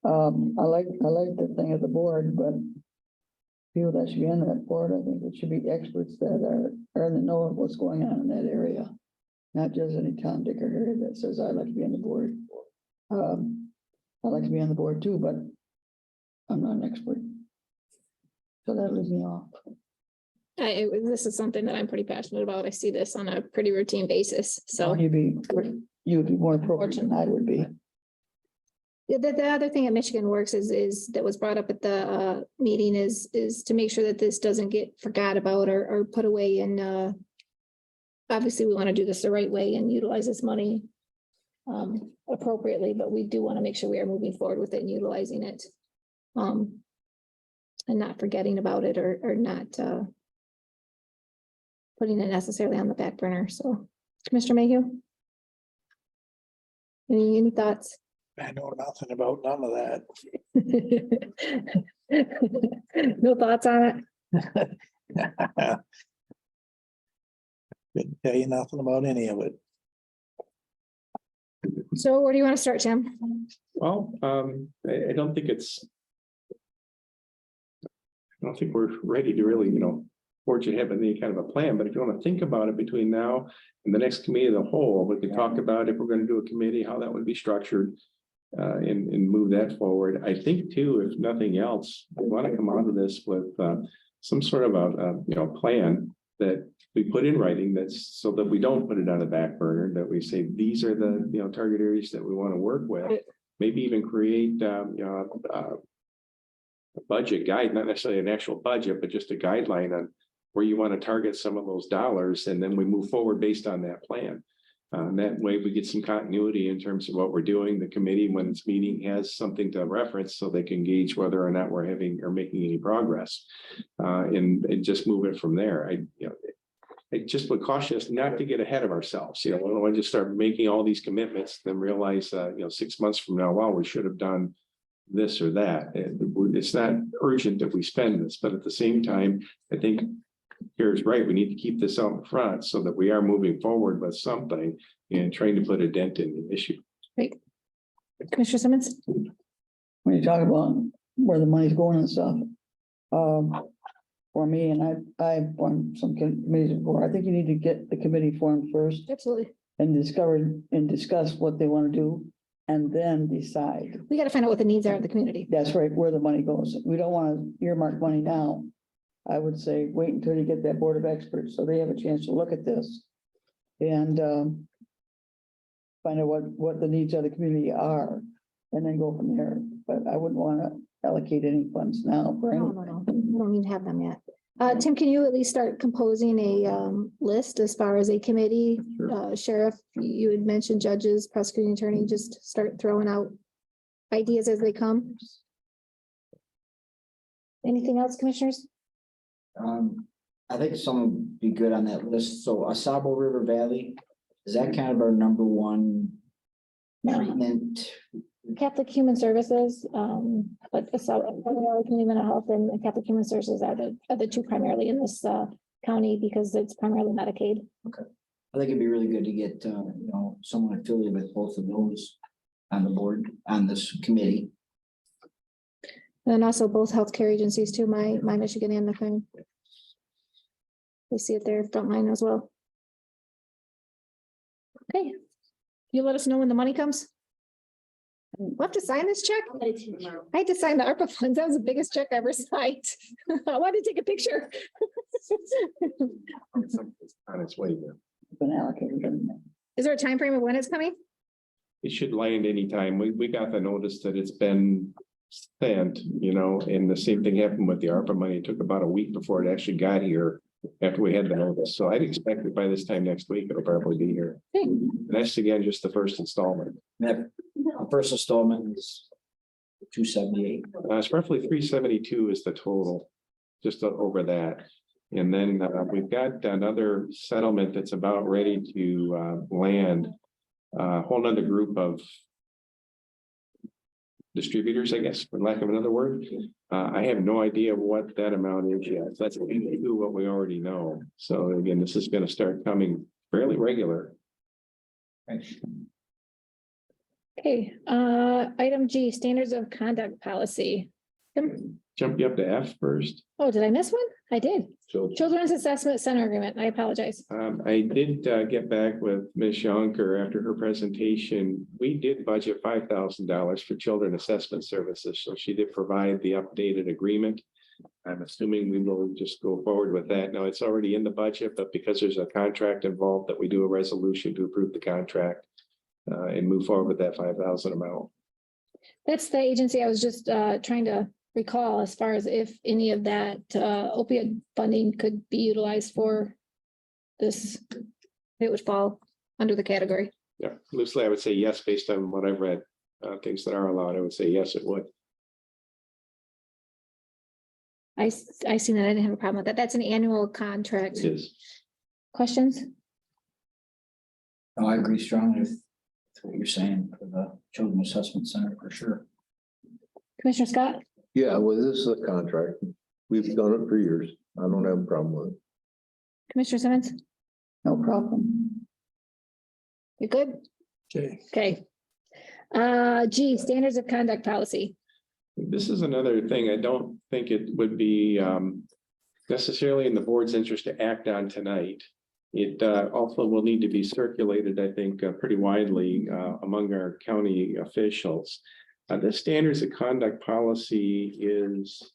I like the thing at the board, but people that should be on that board, I think it should be experts that are in the know of what's going on in that area. Not just any Tom, Dick, or Harry that says, I'd like to be on the board. I'd like to be on the board too, but I'm not an expert. So that leaves me off. This is something that I'm pretty passionate about. I see this on a pretty routine basis, so. You'd be more appropriate than I would be. The other thing at Michigan Works is that was brought up at the meeting is to make sure that this doesn't get forgot about or put away and obviously, we want to do this the right way and utilize this money appropriately, but we do want to make sure we are moving forward with it and utilizing it. And not forgetting about it or not putting it necessarily on the back burner. So, Commissioner Mayhew? Any thoughts? I know nothing about none of that. No thoughts on it? Couldn't tell you nothing about any of it. So where do you want to start, Tim? Well, I don't think we're ready to really, forge ahead with any kind of a plan, but if you want to think about it between now and the next committee of the whole, we can talk about if we're going to do a committee, how that would be structured. And move that forward. I think too, if nothing else, we want to come out of this with some sort of a plan that we put in writing that's so that we don't put it on the back burner, that we say these are the target areas that we want to work with. Maybe even create a budget guide, not necessarily an actual budget, but just a guideline on where you want to target some of those dollars, and then we move forward based on that plan. That way we get some continuity in terms of what we're doing. The committee, when it's meeting, has something to reference so they can gauge whether or not we're having or making any progress. And just move it from there. I just would caution us not to get ahead of ourselves. We don't want to just start making all these commitments, then realize 6 months from now, wow, we should have done this or that. It's not urgent if we spend this, but at the same time, I think Here's right. We need to keep this out in front so that we are moving forward with something and trying to put a dent in the issue. Great. Commissioner Simmons? When you talk about where the money's going and stuff. For me, and I've formed some committees before, I think you need to get the committee formed first Absolutely. and discuss what they want to do. And then decide. We got to find out what the needs are of the community. That's right, where the money goes. We don't want to earmark money now. I would say wait until you get that board of experts, so they have a chance to look at this. And find out what the needs of the community are, and then go from there. But I wouldn't want to allocate any funds now for anything. No. We don't even have them yet. Tim, can you at least start composing a list as far as a committee? Sure. Sheriff, you had mentioned judges, prosecuting attorney, just start throwing out ideas as they come. Anything else, commissioners? I think someone would be good on that list. So Asabo River Valley, is that kind of our number one treatment? Catholic Human Services, but community mental health and Catholic Human Services are the two primarily in this county because it's primarily Medicaid. Okay. I think it'd be really good to get, someone affiliated with both of those on the board, on this committee. And also both healthcare agencies too, my Michigan and McLean. We see it there frontline as well. Okay. You let us know when the money comes. We'll have to sign this check. I had to sign the ARPA funds. That was the biggest check I ever signed. I wanted to take a picture. It's on its way there. Been allocated. Is there a time frame of when it's coming? It should land anytime. We got the notice that it's been sent, and the same thing happened with the ARPA money. It took about a week before it actually got here after we had the notice. So I'd expect it by this time next week, it'll probably be here. Okay. And that's again, just the first installment. That first installment is 278. It's roughly 372 is the total, just over that. And then we've got another settlement that's about ready to land. A whole nother group of distributors, I guess, for lack of another word. I have no idea what that amount is yet. That's what we already know. So again, this is going to start coming fairly regular. Okay, item G, standards of conduct policy. Jump you up to F first. Oh, did I miss one? I did. So Children's Assessment Center Agreement. I apologize. I did get back with Ms. Yonker after her presentation. We did budget $5,000 for children assessment services. So she did provide the updated agreement. I'm assuming we will just go forward with that. Now, it's already in the budget, but because there's a contract involved, that we do a resolution to approve the contract and move forward with that 5,000 amount. That's the agency I was just trying to recall as far as if any of that opioid funding could be utilized for this. It would fall under the category. Yeah, loosely, I would say yes, based on what I've read, things that are allowed, I would say yes, it would. I seen that. I didn't have a problem with that. That's an annual contract. It is. Questions? No, I agree strongly with what you're saying for the Children Assessment Center for sure. Commissioner Scott? Yeah, well, this is a contract. We've done it for years. I don't have a problem with it. Commissioner Simmons? No problem. You good? Okay. Okay. G, standards of conduct policy. This is another thing. I don't think it would be necessarily in the board's interest to act on tonight. It also will need to be circulated, I think, pretty widely among our county officials. This standards of conduct policy is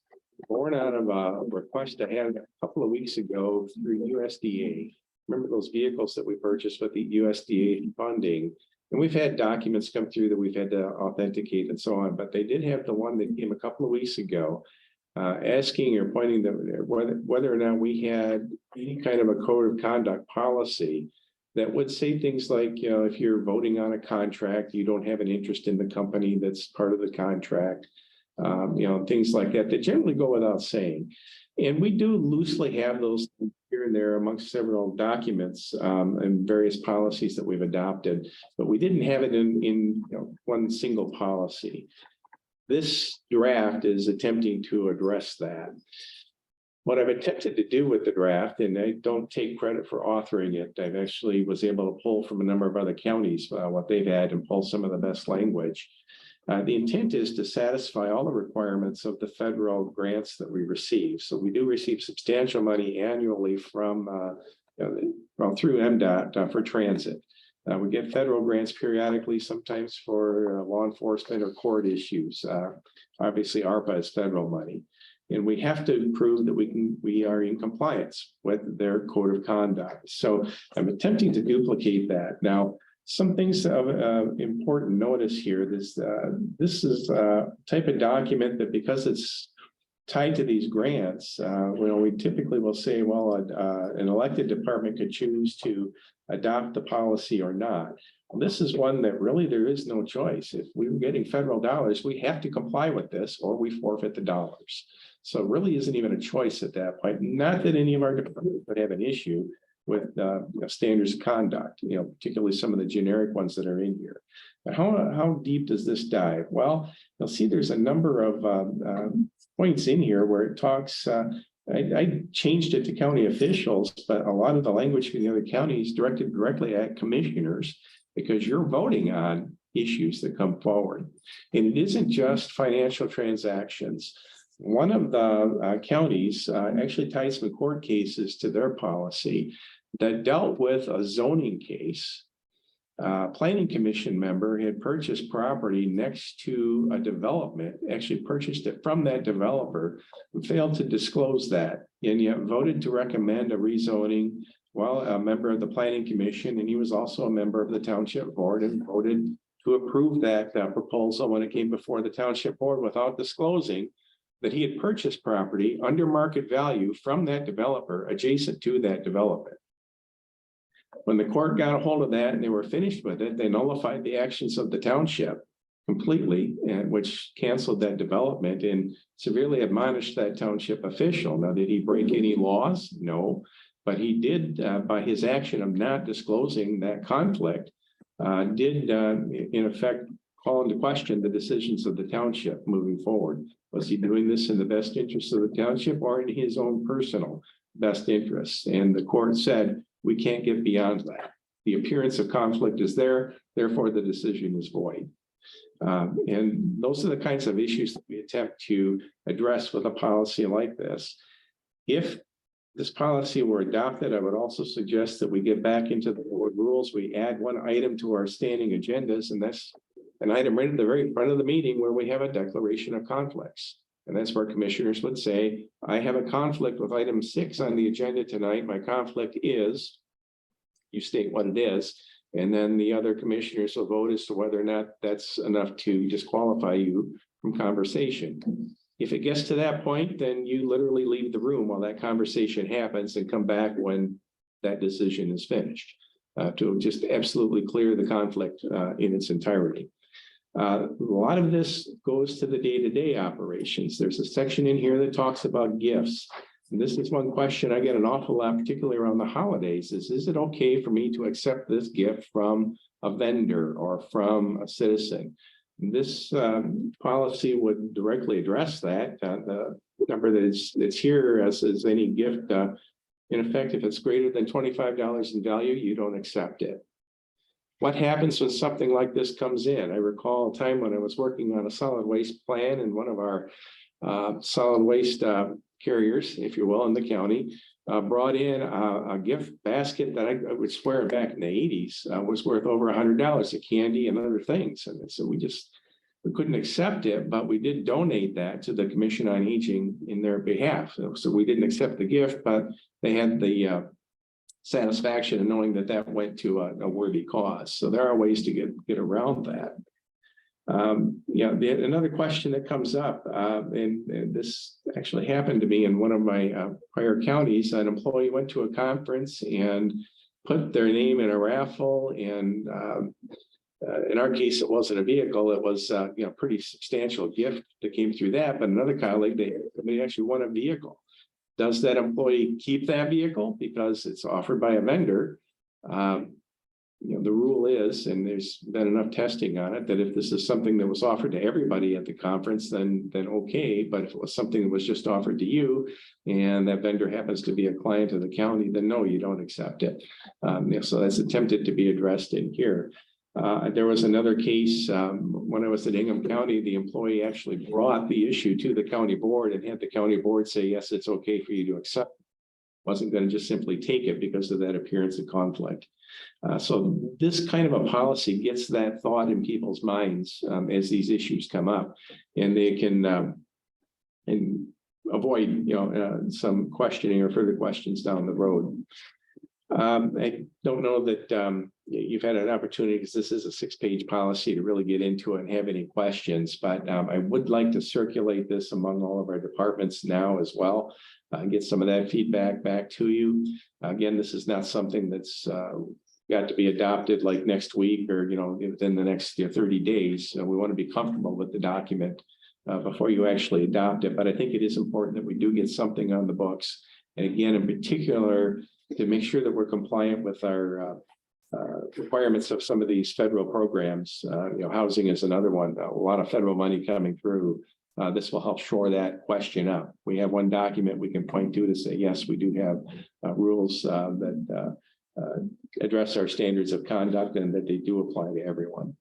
born out of a request I had a couple of weeks ago through USDA. Remember those vehicles that we purchased with the USDA funding? And we've had documents come through that we've had to authenticate and so on, but they did have the one that came a couple of weeks ago asking or pointing that whether or not we had any kind of a code of conduct policy that would say things like, you know, if you're voting on a contract, you don't have an interest in the company that's part of the contract, you know, things like that, that generally go without saying. And we do loosely have those here and there amongst several documents and various policies that we've adopted, but we didn't have it in you know, one single policy. This draft is attempting to address that. What I've attempted to do with the draft, and I don't take credit for authoring it, I've actually was able to pull from a number of other counties what they've had and pull some of the best language. The intent is to satisfy all the requirements of the federal grants that we receive. So we do receive substantial money annually from through MDOT for transit. We get federal grants periodically, sometimes for law enforcement or court issues. Obviously, ARPA is federal money. And we have to prove that we are in compliance with their code of conduct. So I'm attempting to duplicate that. Now, some things of important notice here. This is a type of document that, because it's tied to these grants, we typically will say, well, an elected department could choose to adopt the policy or not. Well, this is one that really there is no choice. If we were getting federal dollars, we have to comply with this or we forfeit the dollars. So it really isn't even a choice at that point. Not that any of our departments would have an issue with standards of conduct, particularly some of the generic ones that are in here. But how deep does this dive? Well, you'll see there's a number of points in here where it talks, I changed it to county officials, but a lot of the language from the other counties directed directly at commissioners, because you're voting on issues that come forward. And it isn't just financial transactions. One of the counties actually tied some court cases to their policy that dealt with a zoning case. Planning commission member had purchased property next to a development, actually purchased it from that developer, and failed to disclose that, and yet voted to recommend a rezoning while a member of the planning commission, and he was also a member of the township board, and voted to approve that proposal when it came before the township board without disclosing that he had purchased property under market value from that developer adjacent to that development. When the court got a hold of that and they were finished with it, they nullified the actions of the township completely, and which canceled that development and severely admonished that township official. Now, did he break any laws? No, but he did, by his action of not disclosing that conflict, did in effect call into question the decisions of the township moving forward. Was he doing this in the best interest of the township or in his own personal best interests? And the court said, we can't get beyond that. The appearance of conflict is there, therefore the decision is void. And those are the kinds of issues that we attempt to address with a policy like this. If this policy were adopted, I would also suggest that we get back into the board rules. We add one item to our standing agendas, and that's an item right at the very front of the meeting where we have a declaration of conflicts. And that's where commissioners would say, I have a conflict with item 6 on the agenda tonight. My conflict is, you state what it is, and then the other commissioners will vote as to whether or not that's enough to disqualify you from conversation. If it gets to that point, then you literally leave the room while that conversation happens and come back when that decision is finished, to just absolutely clear the conflict in its entirety. A lot of this goes to the day-to-day operations. There's a section in here that talks about gifts. And this is one question I get an awful lot, particularly around the holidays, is it okay for me to accept this gift from a vendor or from a citizen? This policy would directly address that. The number that's here as any gift, in effect, if it's greater than $25 in value, you don't accept it. What happens when something like this comes in? I recall a time when I was working on a solid waste plan, and one of our solid waste carriers, if you will, in the county, brought in a gift basket that I would swear back in the 80s was worth over $100 of candy and other things. And so we couldn't accept it, but we did donate that to the Commission on Aging in their behalf. So we didn't accept the gift, but they had the satisfaction of knowing that that went to a worthy cause. So there are ways to get around that. Another question that comes up, and this actually happened to me in one of my prior counties. An employee went to a conference and put their name in a raffle, and in our case, it wasn't a vehicle. It was a pretty substantial gift that came through that. But another colleague, they actually won a vehicle. Does that employee keep that vehicle because it's offered by a vendor? The rule is, and there's been enough testing on it, that if this is something that was offered to everybody at the conference, then okay. But if it was something that was just offered to you and that vendor happens to be a client of the county, then no, you don't accept it. So that's attempted to be addressed in here. There was another case when I was at Ingham County. The employee actually brought the issue to the county board and had the county board say, yes, it's okay for you to accept. Wasn't going to just simply take it because of that appearance of conflict. So this kind of a policy gets that thought in people's minds as these issues come up, and they can and avoid some questioning or further questions down the road. I don't know that you've had an opportunity, because this is a 6-page policy, to really get into it and have any questions, but I would like to circulate this among all of our departments now as well, get some of that feedback back to you. Again, this is not something that's got to be adopted like next week or within the next 30 days. So we want to be comfortable with the document before you actually adopt it. But I think it is important that we do get something on the books, and again, in particular, to make sure that we're compliant with our requirements of some of these federal programs. Housing is another one. A lot of federal money coming through. This will help shore that question up. We have one document we can point to say, yes, we do have rules that address our standards of conduct and that they do apply to everyone.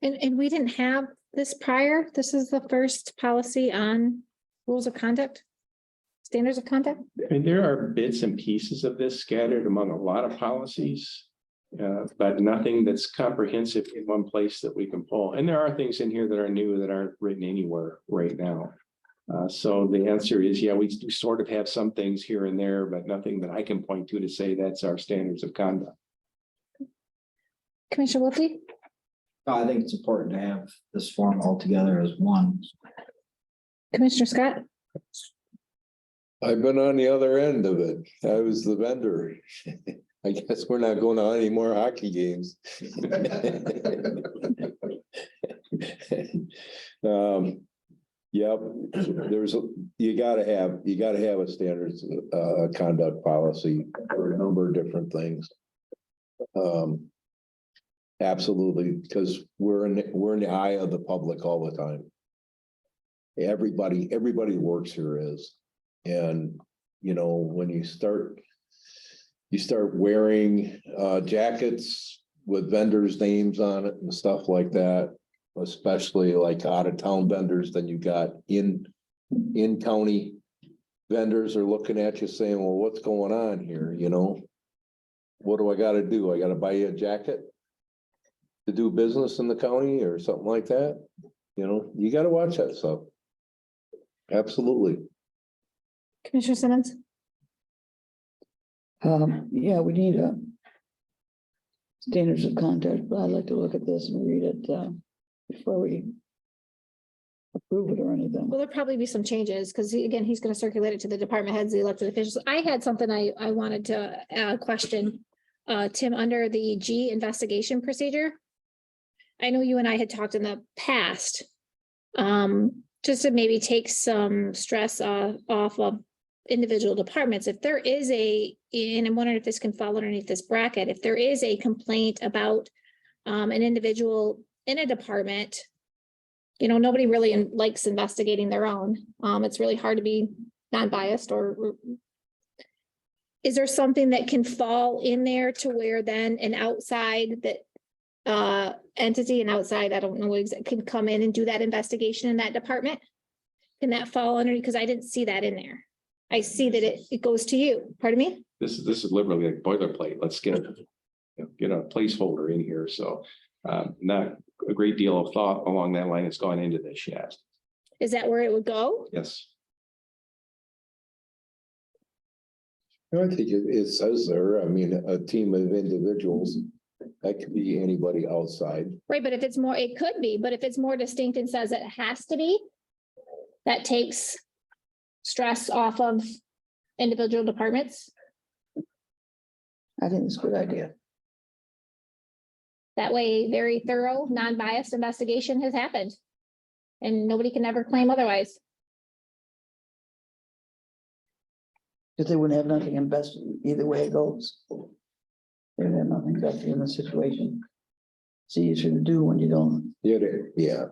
And we didn't have this prior. This is the first policy on rules of conduct, standards of conduct. And there are bits and pieces of this scattered among a lot of policies, but nothing that's comprehensive in one place that we can pull. And there are things in here that are new that aren't written anywhere right now. So the answer is, yeah, we do sort of have some things here and there, but nothing that I can point to say that's our standards of conduct. Commissioner Wiltie? I think it's important to have this form all together as one. Commissioner Scott? I've been on the other end of it. I was the vendor. I guess we're not going to any more hockey games. Yep, you gotta have a standards conduct policy for a number of different things. Absolutely, because we're in the eye of the public all the time. Everybody who works here is, and when you start wearing jackets with vendors' names on it and stuff like that, especially like out of town vendors, then you got in county vendors are looking at you saying, well, what's going on here? What do I got to do? I got to buy you a jacket to do business in the county or something like that. You got to watch that stuff. Absolutely. Commissioner Simmons? Yeah, we need a standards of conduct, but I'd like to look at this and read it, before we approve it or anything. Well, there'll probably be some changes, because again, he's gonna circulate it to the department heads, the elected officials. I had something I wanted to question. Tim, under the G investigation procedure. I know you and I had talked in the past. Just to maybe take some stress off of individual departments. If there is and I'm wondering if this can fall underneath this bracket, if there is a complaint about an individual in a department. You know, nobody really likes investigating their own. It's really hard to be non-biased or. Is there something that can fall in there to where then an outside entity, an outside, I don't know, can come in and do that investigation in that department? Can that fall under, because I didn't see that in there. I see that it goes to you, pardon me? This is literally like boilerplate. Let's get a placeholder in here. So not a great deal of thought along that line has gone into this yet. Is that where it would go? Yes. I think it says there, I mean, a team of individuals, that could be anybody outside. Right, but if it's more, it could be, but if it's more distinct and says it has to be, that takes stress off of individual departments. I think it's a good idea. That way, very thorough, non-biased investigation has happened. And nobody can ever claim otherwise. Because they wouldn't have nothing invested either way it goes. They would have nothing invested in the situation. It's easier to do when you don't Yeah.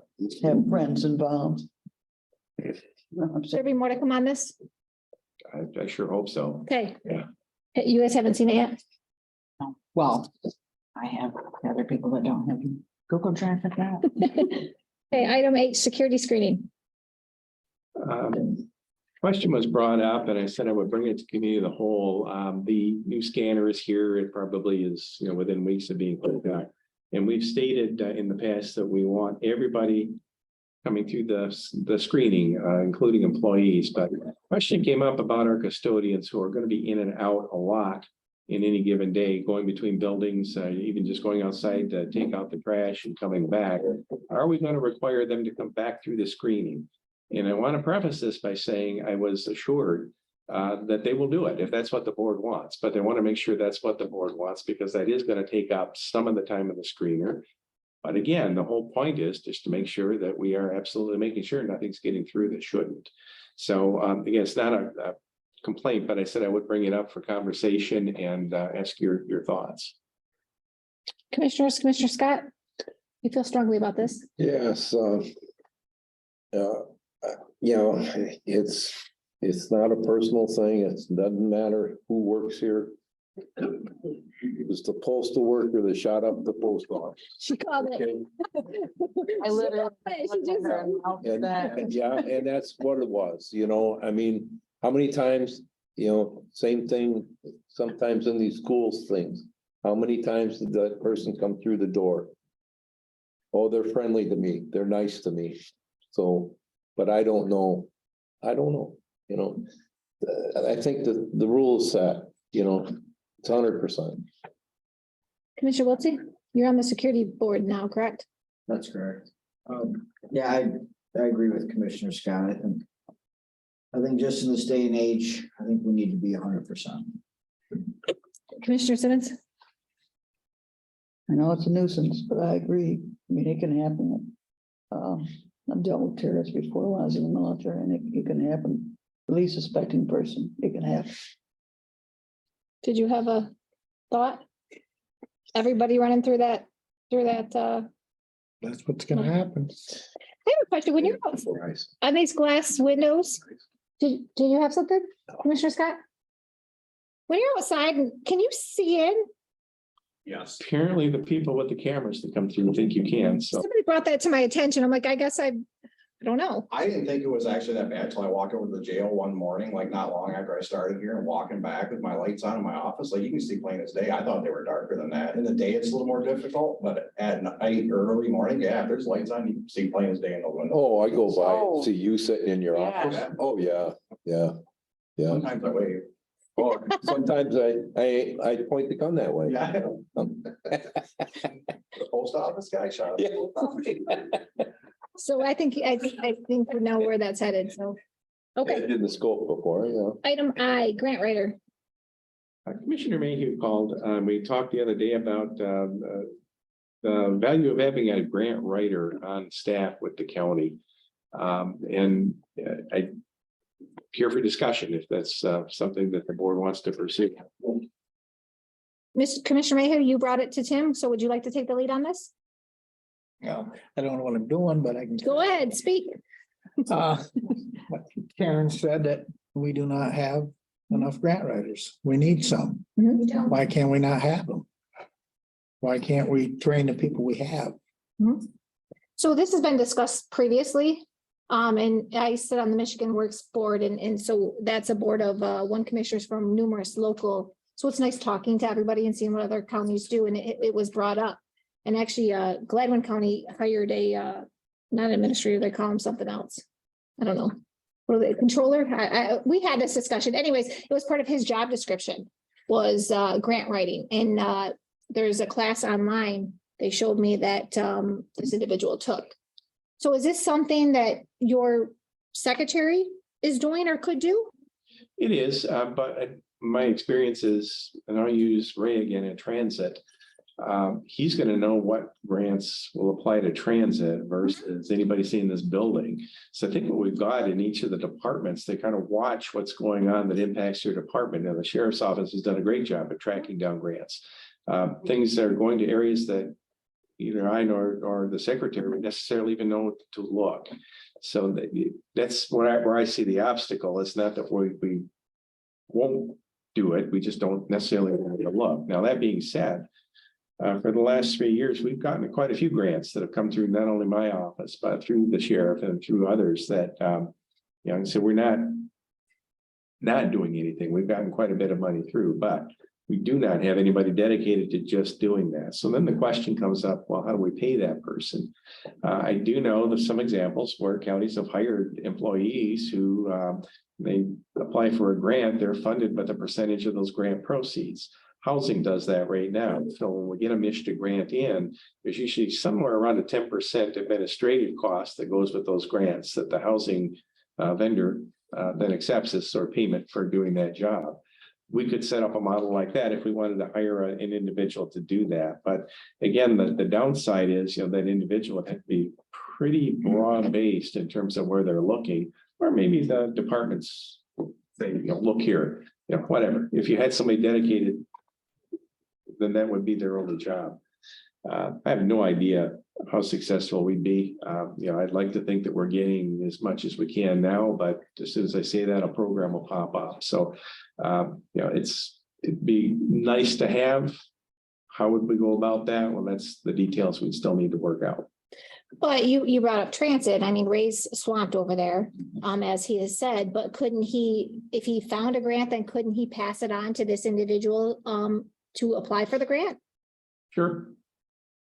have friends involved. You know what I'm Should there saying? be more to come on this? I sure hope so. Okay. Yeah. You guys haven't seen it yet? Well, I have other people that don't have Google Drive with that. Okay, item H, security screening. Question was brought up and I said I would bring it to committee of the whole. The new scanner is here. It probably is, within weeks of being put out. And we've stated in the past that we want everybody coming through the screening, including employees. But question came up about our custodians who are going to be in and out a lot in any given day, going between buildings, even just going outside to take out the trash and coming back. Are we going to require them to come back through the screening? And I want to preface this by saying I was assured that they will do it if that's what the board wants, but they want to make sure that's what the board wants because that is going to take up some of the time of the screener. But again, the whole point is just to make sure that we are absolutely making sure nothing's getting through that shouldn't. So again, it's not a complaint, but I said I would bring it up for conversation and ask your thoughts. Commissioner Scott, you feel strongly about this? Yes. It's not a personal thing. It doesn't matter who works here. It was the postal worker that shot up the post office. She called it. Okay. I literally. And that's what it was, I mean, how many times, same thing, sometimes in these schools things. How many times did that person come through the door? Oh, they're friendly to me. They're nice to me. So, but I don't know. I think the rule is set, it's 100%. Commissioner Wiltie, you're on the security board now, correct? That's correct. Yeah, I agree with Commissioner Scott. I think just in this day and age, I think we need to be 100%. Commissioner Simmons? I know it's a nuisance, but I agree. I mean, it can happen. I've dealt with terrorists before when I was in the military and it can happen. The least suspecting person, it can happen. Did you have a thought? Everybody running through that, That's what's gonna happen. I have a question. When you're out on these glass windows, did you have something, Commissioner Scott? When you're outside, can you see in? Yes. Apparently the people with the cameras that come through think you can, so. Somebody brought that to my attention. I'm like, I guess I I don't know. I didn't think it was actually that bad till I walked over to the jail one morning, like not long after I started here and walking back with my lights on in my office, like you can see plain as day. I thought they were darker than that. In the day, it's a little more difficult, but at night, early morning, yeah, if there's lights on, you can see plain as day in the window. Oh, I go by Oh. and see you sitting in your Yeah. office. Oh, yeah, yeah. Yeah, Sometimes I wave. or sometimes I point the gun that way. Yeah. The post office guy shot. Yeah. So I think we know where that's headed, so. Okay, In the scope before, yeah. item I, grant writer. Commissioner Mayhew called, we talked the other day about, the value of having a grant writer on staff with the county. And I here for discussion if that's something that the board wants to pursue. Mr. Commissioner Mayhew, you brought it to Tim, so would you like to take the lead on this? No, I don't know what I'm doing, but I can. Go ahead, speak. Karen said that we do not have enough grant writers. We need some. Mhm. Why can't we not have them? Why can't we train the people we have? So this has been discussed previously. And I sit on the Michigan Works Board, and so that's a board of one commissioners from numerous local. So it's nice talking to everybody and seeing what other counties do, and it was brought up. And actually, Gladwin County hired a, not administrator, they call him something else. I don't know. What are they, controller? We had this discussion. Anyways, it was part of his job description was grant writing. And there's a class online. They showed me that this individual took. So is this something that your secretary is doing or could do? It is, but my experience is, and I'll use Ray again in transit. He's gonna know what grants will apply to transit versus anybody seeing this building. So I think what we've got in each of the departments, they kind of watch what's going on that impacts your department. Now, the sheriff's office has done a great job at tracking down grants. Things that are going to areas that either I or the secretary would necessarily even know to look. So that's where I see the obstacle. It's not that we won't do it. We just don't necessarily want to look. Now, that being said, for the last 3 years, we've gotten quite a few grants that have come through not only my office, but through the sheriff and through others that, so we're not doing anything. We've gotten quite a bit of money through, but we do not have anybody dedicated to just doing that. So then the question comes up, well, how do we pay that person? I do know there's some examples where counties have hired employees who they apply for a grant, they're funded by the percentage of those grant proceeds. Housing does that right now. So when we get a MISHDA grant in, there's usually somewhere around a 10% administrative cost that goes with those grants that the housing vendor then accepts as sort of payment for doing that job. We could set up a model like that if we wanted to hire an individual to do that. But again, the downside is, that individual would have to be pretty broad based in terms of where they're looking, or maybe the departments say, look here, whatever. If you had somebody dedicated, then that would be their only job. I have no idea how successful we'd be. I'd like to think that we're getting as much as we can now, but as soon as I say that, a program will pop up. So, it'd be nice to have. How would we go about that? Well, that's the details we still need to work out. But you brought up transit. I mean, Ray's swamped over there, as he has said, but couldn't he, if he found a grant, then couldn't he pass it on to this individual to apply for the grant? Sure.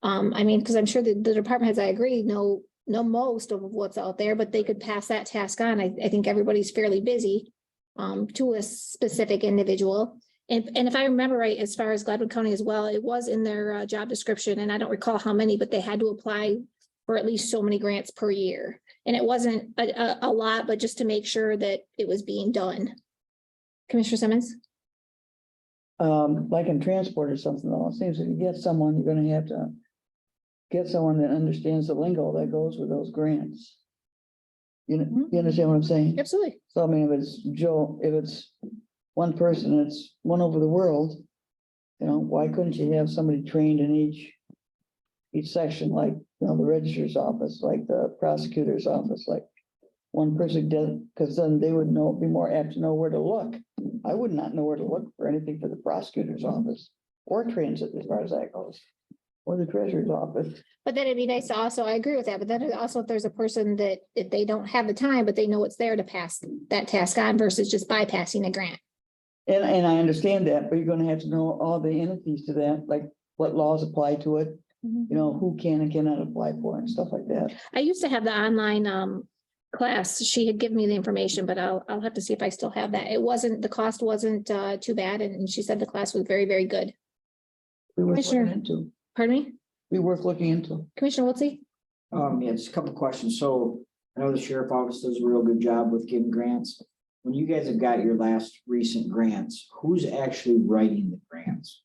Because I'm sure the department heads, I agree, know most of what's out there, but they could pass that task on. I think everybody's fairly busy to a specific individual. And if I remember right, as far as Gladwin County as well, it was in their job description, and I don't recall how many, but they had to apply for at least so many grants per year. And it wasn't a lot, but just to make sure that it was being done. Commissioner Simmons? Like in transport or something, though, it seems if you get someone, you're gonna have to get someone that understands the lingo that goes with those grants. You understand what I'm saying? Absolutely. So I mean, if it's one person, it's one over the world, why couldn't you have somebody trained in each section, like, the registrar's office, like the prosecutor's office, like one person does, because then they would be more apt to know where to look. I would not know where to look for anything for the prosecutor's office or transit as far as that goes. or the treasurer's office. But then it'd be nice to also, I agree with that, but then also if there's a person that if they don't have the time, but they know it's there to pass that task on versus just bypassing a grant. And I understand that, but you're gonna have to know all the entities to that, like what laws apply to it, you know, who can and cannot apply for it and stuff like that. I used to have the online class. She had given me the information, but I'll have to see if I still have that. The cost wasn't too bad, and she said the class was very, very good. We worth looking Commissioner. into, Pardon me, we worth looking into. Commissioner Wiltie? Yeah, just a couple questions. So I know the sheriff office does a real good job with getting grants. When you guys have got your last recent grants, who's actually writing the grants?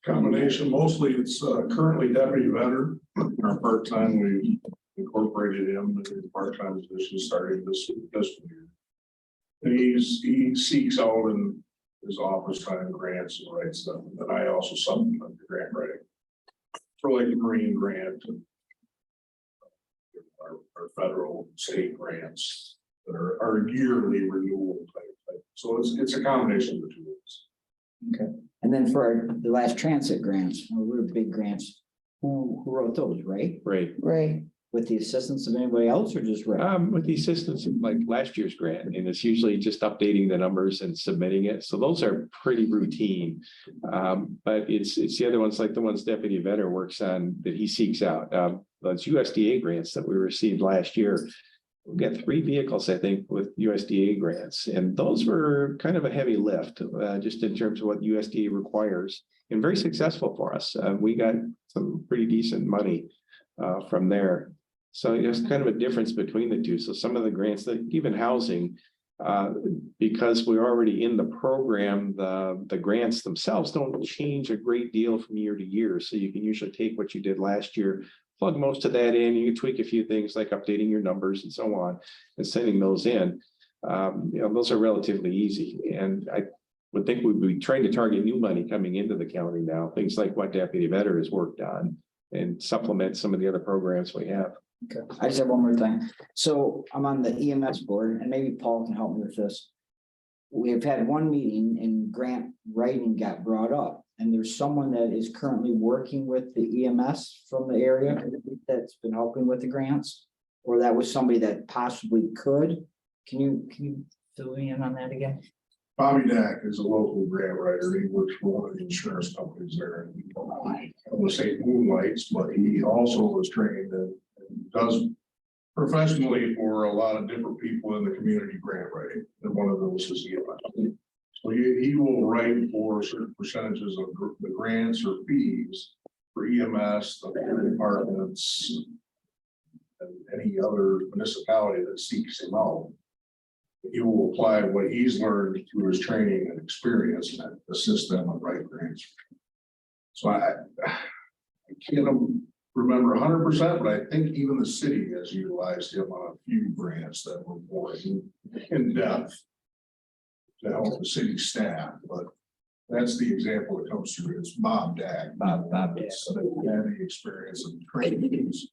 Combination, mostly it's currently deputy veteran, our part-time, we incorporated him into the part-time position starting this year. And he seeks out in his office time grants and writes them, and I also supplement the grant writing. For like the Marine grant and our federal state grants that are yearly renewal type. So it's a combination of the two. And then for the last transit grants, we're big grants. Who wrote those, right? Right. Right, With the assistance of anybody else or just Ray? With the assistance of like last year's grant, and it's usually just updating the numbers and submitting it. So those are pretty routine. But it's the other ones, like the ones Deputy Vetter works on that he seeks out. Those USDA grants that we received last year. We got 3 vehicles, I think, with USDA grants, and those were kind of a heavy lift, just in terms of what USDA requires, and very successful for us. We got some pretty decent money from there. So there's kind of a difference between the two. So some of the grants, that even housing, because we're already in the program, the grants themselves don't change a great deal from year to year. So you can usually take what you did last year, plug most of that in, you can tweak a few things like updating your numbers and so on, and sending those in. Those are relatively easy. And I would think we'd be trying to target new money coming into the county now, things like what Deputy Vetter has worked on and supplement some of the other programs we have. Okay, I just have one more thing. So I'm on the EMS board and maybe Paul can help me with this. We've had one meeting and grant writing got brought up, and there's someone that is currently working with the EMS from the area that's been helping with the grants. Or that was somebody that possibly could. Can you fill me in on that again? Bobby Dack is a local grant writer. He works for one of the insurance companies there. I would say moonlights, but he also was trained and does professionally for a lot of different people in the community grant writing. And one of those is EMS. So he will write for certain percentages of the grants or fees for EMS, the fire departments, and any other municipality that seeks him out. He will apply what he's learned through his training and experience and assist them with write grants. So I can't remember 100%, but I think even the city has utilized him on a few grants that were more in depth to help the city staff. But that's the example that comes through. It's Bob Dack. Bob Dack. So they have the experience and training. He's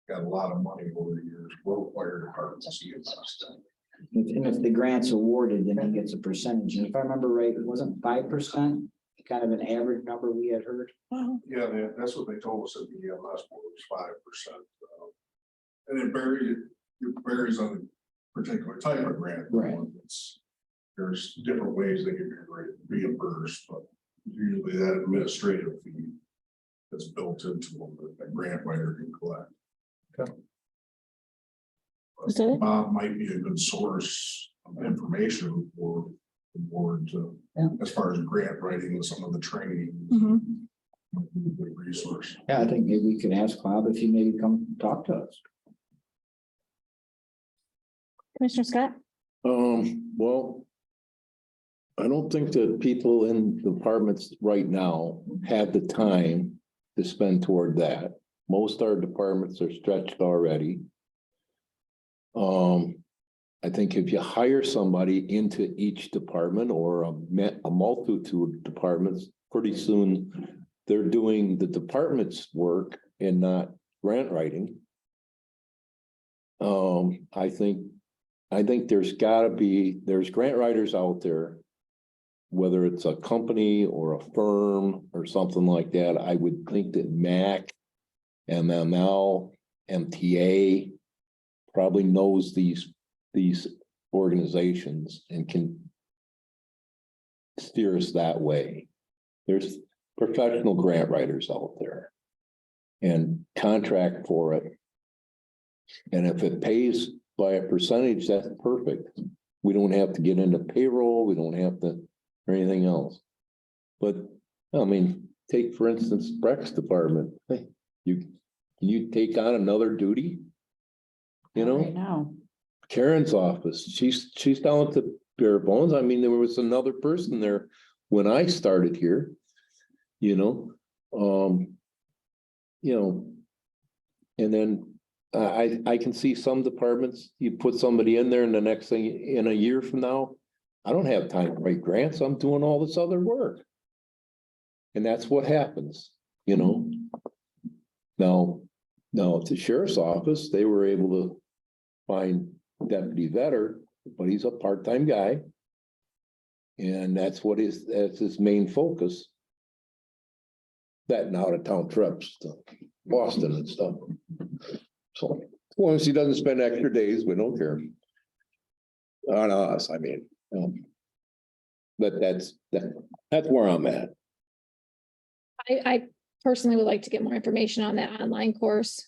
got a lot of money over the years. Rural fire departments. And if the grant's awarded, then he gets a percentage. And if I remember right, it wasn't 5%, kind of an average number we had heard. Yeah, that's what they told us at the EMS board was 5%. And it varies on the particular type of grant. Right. There's different ways they can be reimbursed, but usually that administrative fee that's built into them that a grant writer can collect. Is that it? Bob might be a good source of information for the board to, as far as grant writing and some of the training. Good resource. Yeah, I think maybe we could ask Bob if he maybe come talk to us. Commissioner Scott? Well, I don't think that people in departments right now have the time to spend toward that. Most of our departments are stretched already. I think if you hire somebody into each department or a multitude of departments, pretty soon they're doing the department's work and not grant writing. I think there's grant writers out there whether it's a company or a firm or something like that, I would think that MAC, MML, MTA probably knows these organizations and can steer us that way. There's professional grant writers out there and contract for it. And if it pays by a percentage, that's perfect. We don't have to get into payroll. We don't have to, or anything else. But I mean, take for instance, Breck's department. Hey, can you take on another duty? You Right know, now, Karen's office, she's down at the bare bones. I mean, there was another person there when I started here, you know, and then I can see some departments, you put somebody in there and the next thing, in a year from now, I don't have time to write grants. I'm doing all this other work. And that's what happens, you know? Now at the sheriff's office, they were able to find deputy vetter, but he's a part-time guy. And that's his main focus. That and out of town trips to Boston and stuff. So as long as he doesn't spend extra days, we don't care. On us, I mean. But that's where I'm at. I personally would like to get more information on that online course.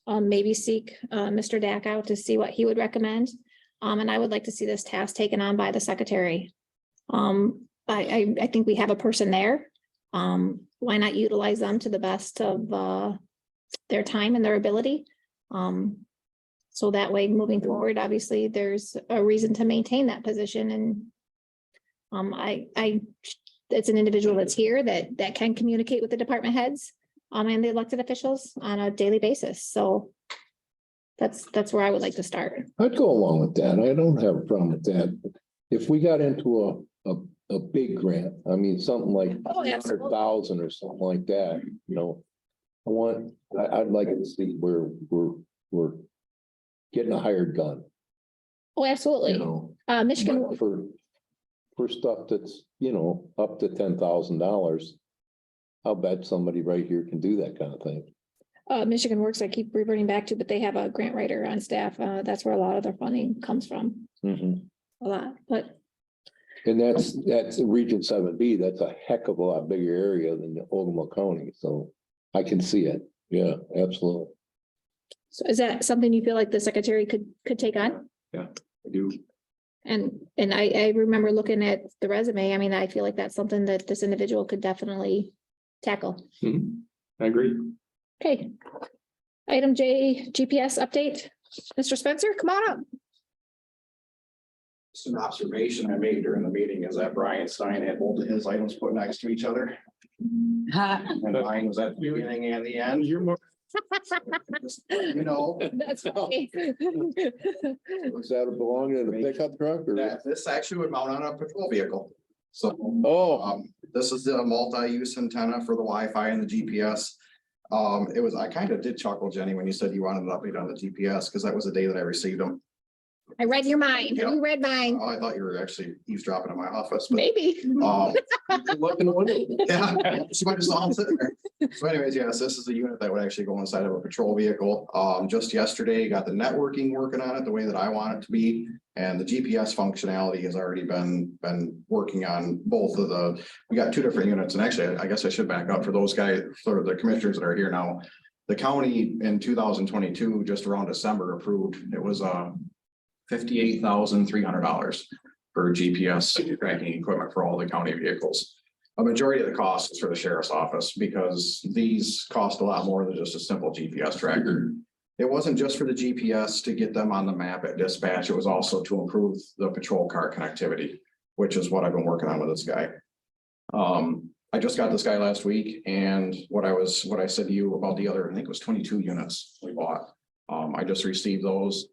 Maybe seek Mr. Dack out to see what he would recommend. And I would like to see this task taken on by the secretary. I think we have a person there. Why not utilize them to the best of their time and their ability? So that way, moving forward, obviously, there's a reason to maintain that position. And it's an individual that's here that can communicate with the department heads and the elected officials on a daily basis. So that's where I would like to start. I'd go along with that. I don't have a problem with that. If we got into a big grant, I mean, something like Oh, absolutely. 100,000 or something like that, you know. I'd like to see where we're getting a hired gun, Oh, you absolutely. know. Michigan, But for stuff that's, you know, up to $10,000, I'll bet somebody right here can do that kind of thing. Michigan Works, I keep reverting back to, but they have a grant writer on staff. That's where a lot of their funding comes from, Mhm. a lot, but And that's Region 7B. That's a heck of a lot bigger area than the Ogemaw County, so I can see it. Yeah, absolutely. so is that something you feel like the secretary could take on? I do. And I remember looking at the resume. I mean, I feel like that's something that this individual could definitely tackle. Mhm. I agree. Okay. Item J, GPS update. Mr. Spencer, come on up. Just an observation I made during the meeting is that Brian Stein had both of his items put next to each other. And mine was at the beginning and the end. You're more. You know, That's funny. Does that belong in a pickup truck or? that this actually would mount on a patrol vehicle. So, Oh, this is the multi-use antenna for the Wi-Fi and the GPS. I kind of did chuckle, Jenny, when you said you wanted an update on the GPS, because that was the day that I received them. I read your mind. Yeah. You read mine. Oh, I thought you were actually eavesdropping in my office, but, Maybe. look in the window. yeah, she might have saw him sitting there. So anyways, yes, this is a unit that would actually go inside of a patrol vehicle. Just yesterday, got the networking working on it the way that I want it to be. And the GPS functionality has already been working on both of we got two different units. And actually, I guess I should back up for those guys, sort of the commissioners that are here now. The county in 2022, just around December approved, it was $58,300 for GPS tracking equipment for all the county vehicles. A majority of the cost is for the sheriff's office because these cost a lot more than just a simple GPS tracker. It wasn't just for the GPS to get them on the map at dispatch. It was also to improve the patrol car connectivity, which is what I've been working on with this guy. I just got this guy last week, and what I said to you about the other, I think it was 22 units we bought. I just received those.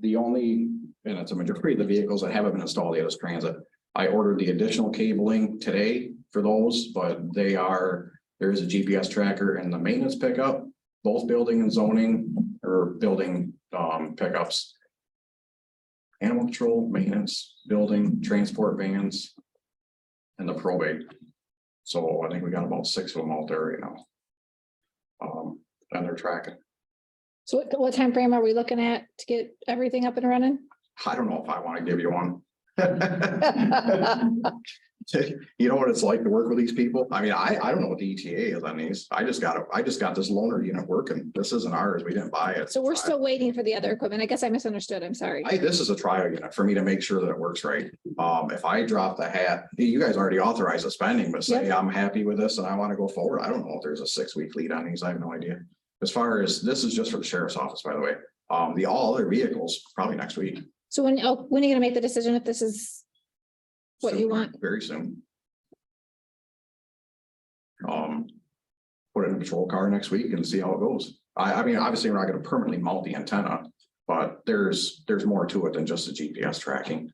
And it's a majority of the vehicles that haven't been installed yet is transit. I ordered the additional cabling today for those, but there is a GPS tracker in the maintenance pickup, both building and zoning or building pickups. Animal control, maintenance, building, transport vans. and the probate. So I think we got about 6 of them out there right now. And they're tracking. So what time frame are we looking at to get everything up and running? I don't know if I want to give you one. You know what it's like to work with these people? I mean, I don't know what the ETA is on these. I just got this loaner unit working. This isn't ours. We didn't buy it. So we're still waiting for the other equipment. I guess I misunderstood. I'm sorry. This is a trial unit for me to make sure that it works right. If I drop the hat, you guys already authorized the spending, but say I'm happy with this and I want to go forward. I don't know if there's a 6-week lead on these. I have no idea. As far as this is just for the sheriff's office, by the way. The all other vehicles probably next week. So when are you gonna make the decision if this is what you Soon, want? very soon. Put it in a patrol car next week and see how it goes. I mean, obviously, we're not gonna permanently mount the antenna, but there's more to it than just the GPS tracking.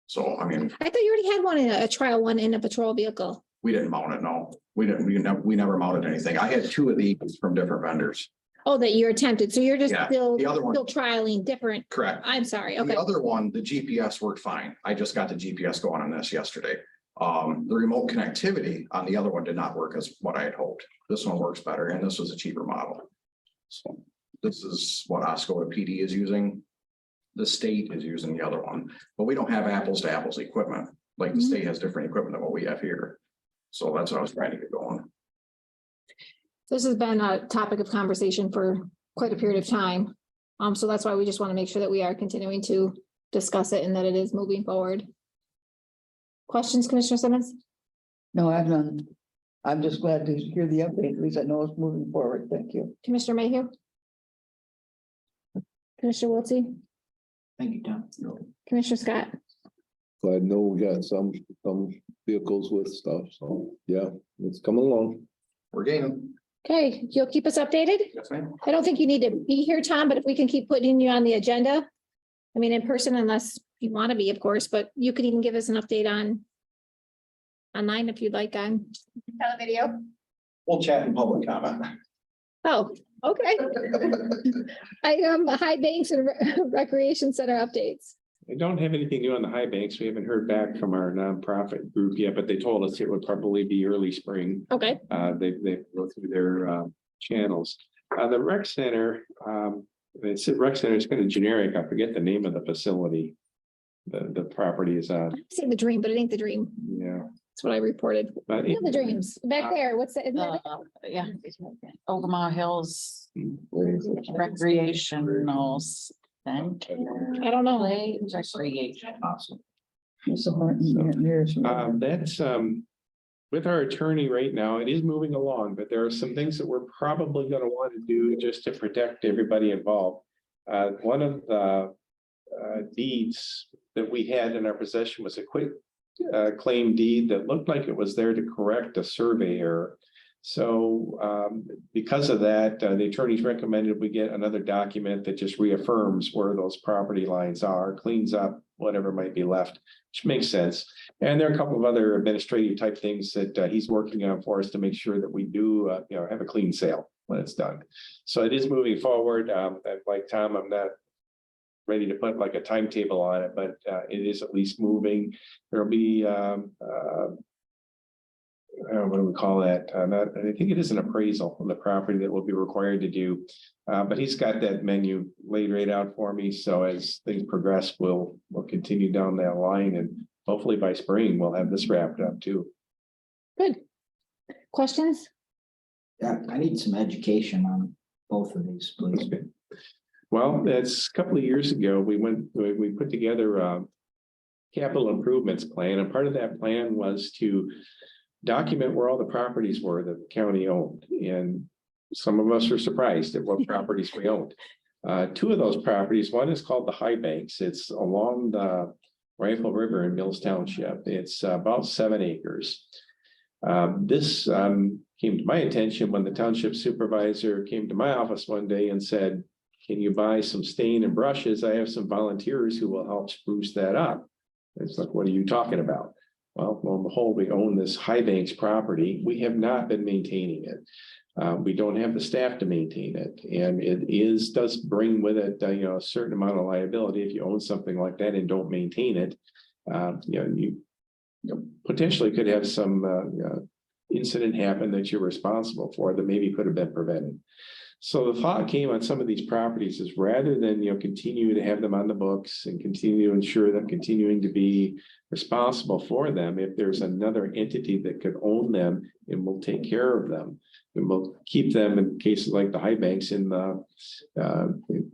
So, I mean, I thought you already had one in a trial one in a patrol vehicle. we didn't mount it, no. We never mounted anything. I had 2 of these from different vendors. Oh, that you're attempted. So you're just Yeah, still the other one- trialing different. Correct. I'm sorry. Okay. The other one, the GPS worked fine. I just got the GPS going on this yesterday. The remote connectivity on the other one did not work as what I had hoped. This one works better and this was a cheaper model. So this is what Oscoda PD is using. The state is using the other one, but we don't have apples to apples equipment. Like the state has different equipment than what we have here. So that's what I was trying to get going. This has been a topic of conversation for quite a period of time. So that's why we just want to make sure that we are continuing to discuss it and that it is moving forward. Questions, Commissioner Simmons? No, I've none. I'm just glad to hear the update. At least I know it's moving forward. Thank you. Commissioner Mayhew? Commissioner Wiltie? Thank you, Tom. Commissioner Scott? Glad to know we got some vehicles with stuff, so, yeah, it's coming along. We're gaining. Okay, you'll keep us updated? Yes, ma'am. I don't think you need to be here, Tom, but if we can keep putting you on the agenda. I mean, in person, unless you want to be, of course, but you could even give us an update on online if you'd like on video. We'll chat in public comment. Oh, okay. High Banks and Recreation Center updates. I don't have anything new on the high banks. We haven't heard back from our nonprofit group yet, but they told us it would probably be early spring. Okay, They go through their channels. The rec center, it's a rec center, it's kind of generic. I forget the name of the facility. The property is on, I'm saying the dream, but it ain't the dream. yeah. That's what I reported. But Yeah, the dreams back there. What's that? Isn't that- Yeah, Ogemaw Hills Well, Recreational Center. I don't know. Play Recreation. It's a hard years. That's with our attorney right now, it is moving along, but there are some things that we're probably gonna want to do just to protect everybody involved. One of the deeds that we had in our possession was a quick claim deed that looked like it was there to correct a survey error. So because of that, the attorneys recommended we get another document that just reaffirms where those property lines are, cleans up whatever might be left, which makes sense. And there are a couple of other administrative type things that he's working on for us to make sure that we do, have a clean sale when it's done. So it is moving forward. Like Tom, I'm not ready to put like a timetable on it, but it is at least moving. There'll be what do we call that? I think it is an appraisal on the property that we'll be required to do. But he's got that menu laid right out for me. So as things progress, we'll continue down that line and hopefully by spring, we'll have this wrapped up too. Good. Questions? Yeah, I need some education on both of these, please. Okay. Well, that's a couple of years ago, we put together a capital improvements plan, and part of that plan was to document where all the properties were that the county owned. And some of us are surprised at what properties we owned. 2 of those properties, one is called the High Banks. It's along the Rifle River in Mills Township. It's about 7 acres. This came to my attention when the township supervisor came to my office one day and said, "Can you buy some stain and brushes? I have some volunteers who will help spruce that up." It's like, what are you talking about? Well, lo and behold, we own this High Banks property. We have not been maintaining it. We don't have the staff to maintain it. And it does bring with it, a certain amount of liability. If you own something like that and don't maintain it, potentially could have some incident happen that you're responsible for that maybe could have been prevented. So the thought came on some of these properties is rather than, continue to have them on the books and continue to ensure them continuing to be responsible for them, if there's another entity that could own them and will take care of them. And we'll keep them in cases like the high banks in the,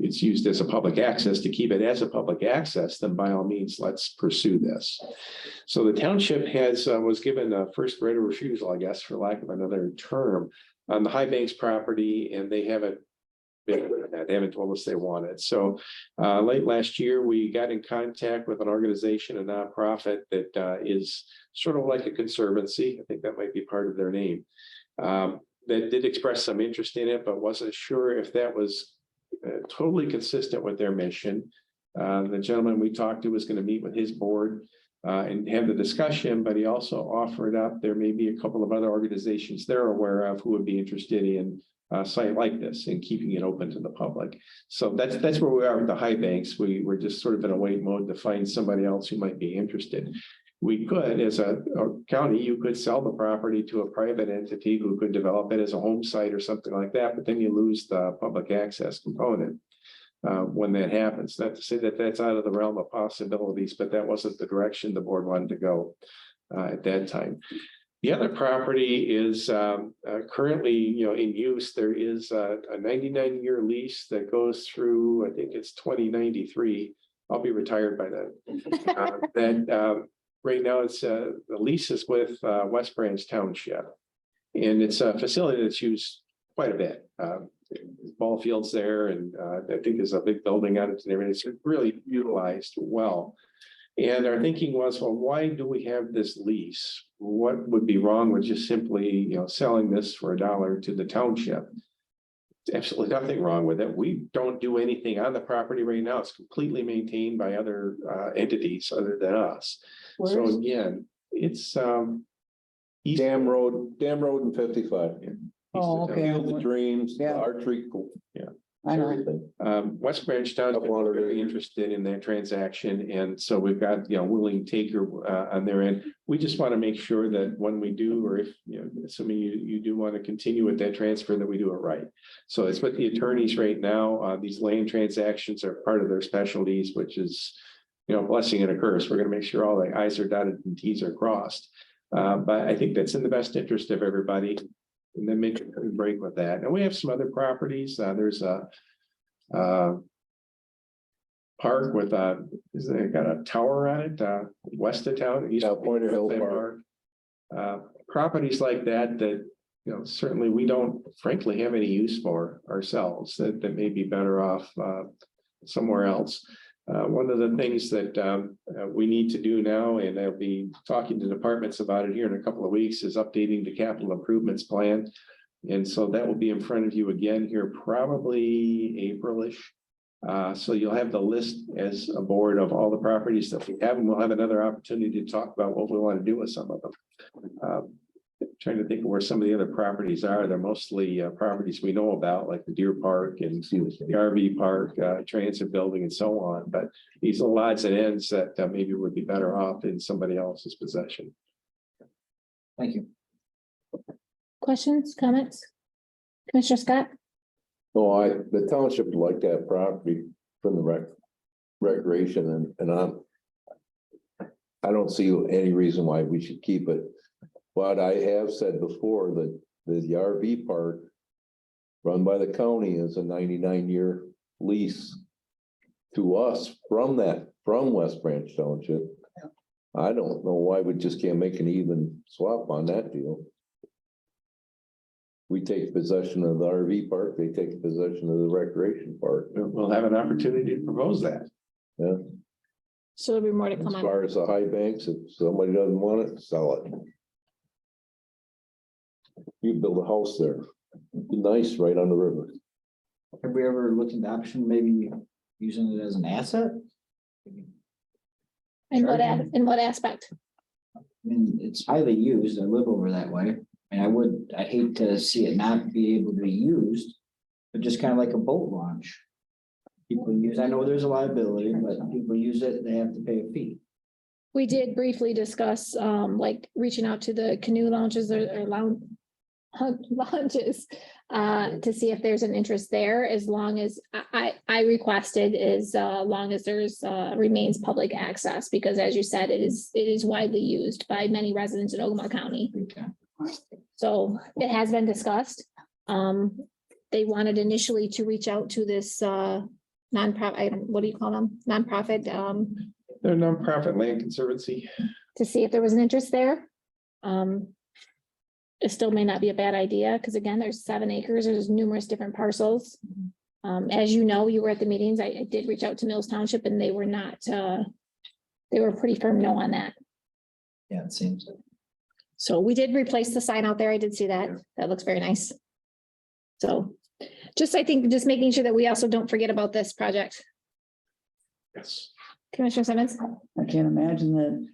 it's used as a public access. To keep it as a public access, then by all means, let's pursue this. So the township was given a first right of refusal, I guess, for lack of another term, on the high banks property, and they haven't told us they want it. So late last year, we got in contact with an organization, a nonprofit that is sort of like a conservancy. I think that might be part of their name. That did express some interest in it, but wasn't sure if that was totally consistent with their mission. The gentleman we talked to was going to meet with his board and have the discussion, but he also offered up there may be a couple of other organizations they're aware of who would be interested in a site like this and keeping it open to the public. So that's where we are with the high banks. We're just sort of in a wait mode to find somebody else who might be interested. We could, as a county, you could sell the property to a private entity who could develop it as a home site or something like that, but then you lose the public access component when that happens. Not to say that that's out of the realm of possibilities, but that wasn't the direction the board wanted to go at that time. The other property is currently, in use. There is a 99-year lease that goes through, I think it's 2093. I'll be retired by then. Right now, it's the lease is with West Branch Township, and it's a facility that's used quite a bit. Ball fields there, and I think there's a big building on it and everything. It's really utilized well. And our thinking was, well, why do we have this lease? What would be wrong with just simply, selling this for $1 to the township? Absolutely nothing wrong with it. We don't do anything on the property right now. It's completely maintained by other entities other than us. So again, it's east Dam Road and 55. Oh, okay. Field of Dreams, the Yeah. archery, I know. everything. West Branch Township Couple hundred very acres. interested in that transaction, and so we've got willing taker on their end. We just want to make sure that when we do, or if assuming you do want to continue with that transfer, that we do it right. So it's with the attorneys right now. These land transactions are part of their specialties, which is blessing and a curse. We're going to make sure all the I's are dotted and T's are crossed. But I think that's in the best interest of everybody. And then make a break with that. And we have some other properties. There's a park with got a tower on it, west of town. East of Pointer Hill Park. Properties like that certainly we don't frankly have any use for ourselves, that may be better off somewhere else. One of the things that we need to do now, and I'll be talking to departments about it here in a couple of weeks, is updating the capital improvements plan. And so that will be in front of you again here, probably April-ish. So you'll have the list as a board of all the properties that we have, and we'll have another opportunity to talk about what we want to do with some of them. Trying to think of where some of the other properties are. They're mostly properties we know about, like the Deer Park and the RV Park, transit building, and so on. But these little odds and ends that maybe would be better off in somebody else's possession. Thank you. Questions, comments? Commissioner Scott? No, the township would like that property from the recreation and I don't see any reason why we should keep it. But I have said before that the RV park run by the county is a 99-year lease to us from West Branch Township. I don't know why we just can't make an even swap on that deal. We take possession of the RV park, they take possession of the recreation park. We'll have an opportunity to propose that. Yeah, So there'll be more to as come on. far as the high banks, if somebody doesn't want it, sell it. You build a house there, be nice right on the river. Have we ever looked at the option, maybe using it as an asset? In what aspect? I mean, it's highly used. I live over that way. And I'd hate to see it not be able to be used, but just kind of like a boat launch. People use, I know there's a liability, but people use it, they have to pay a fee. We did briefly discuss, like reaching out to the canoe launches or launches, to see if there's an interest there, as long as I requested as long as there's remains public access, because as you said, it is widely used by many residents in Ogemaw County. So it has been discussed. They wanted initially to reach out to this nonprofit, what do you call them? Nonprofit, They're a nonprofit land conservancy. to see if there was an interest there. It still may not be a bad idea, because again, there's 7 acres, there's numerous different parcels. As you know, you were at the meetings, I did reach out to Mills Township and they were not, they were pretty firm no on that. Yeah, it seems. So we did replace the sign out there. I did see that. That looks very nice. So I think just making sure that we also don't forget about this project. Yes. Commissioner Simmons? I can't imagine that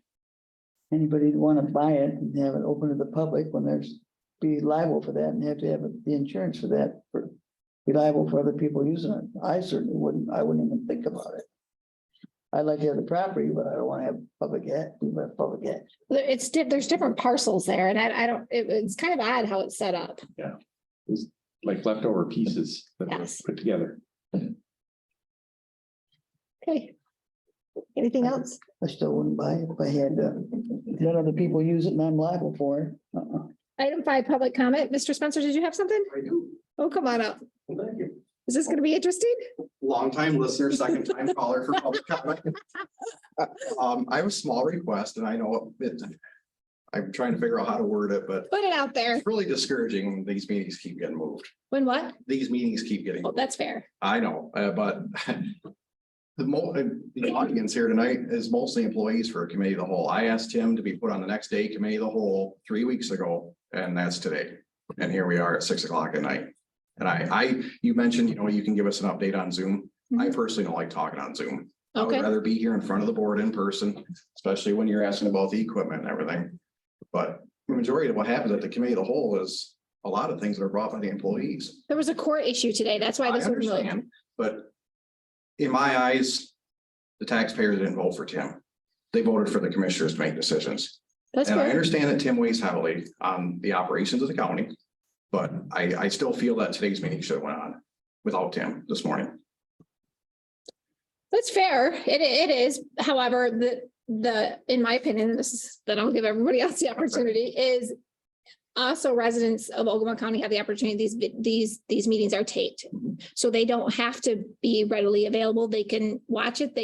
anybody'd want to buy it and have it open to the public when there's be liable for that and have to have the insurance for that, for be liable for other people using it. I certainly wouldn't, I wouldn't even think about it. I'd like to have the property, but I don't want to have public There's different parcels there and I don't, it's kind of odd how it's set up. It's like leftover pieces that were Yes. put together. Okay. Anything else? I still wouldn't buy it if I had to let other people use it and I'm liable for it. Item 5, public comment. Mr. Spencer, did you have something? I do. Oh, come on up. Thank you. Is this going to be interesting? Long-time listener, second-time caller for public comment. I have a small request and I know it, I'm trying to figure out how to word it, but Put it out there. it's really discouraging when these meetings keep getting moved. When what? These meetings keep getting. Oh, that's fair. I know, but the audience here tonight is mostly employees for a committee of the whole. I asked him to be put on the next day committee of the whole 3 weeks ago, and that's today. And here we are at 6 o'clock at night. And you mentioned, you can give us an update on Zoom. I personally don't like talking on Zoom. I would Okay. rather be here in front of the board in person, especially when you're asking about the equipment and everything. But the majority of what happens at the committee of the whole is a lot of things that are brought by the employees. There was a court issue today. That's why I this was moved. understand, but in my eyes, the taxpayers didn't vote for Tim. They voted for the commissioners to make decisions. That's And I fair. understand that Tim weighs heavily on the operations of the county, but I still feel that today's meeting should have went on without Tim this morning. That's fair. It is. However, in my opinion, this is, that I'll give everybody else the opportunity, is also residents of Ogemaw County have the opportunity, these meetings are taped. So they don't have to be readily available. They can watch it.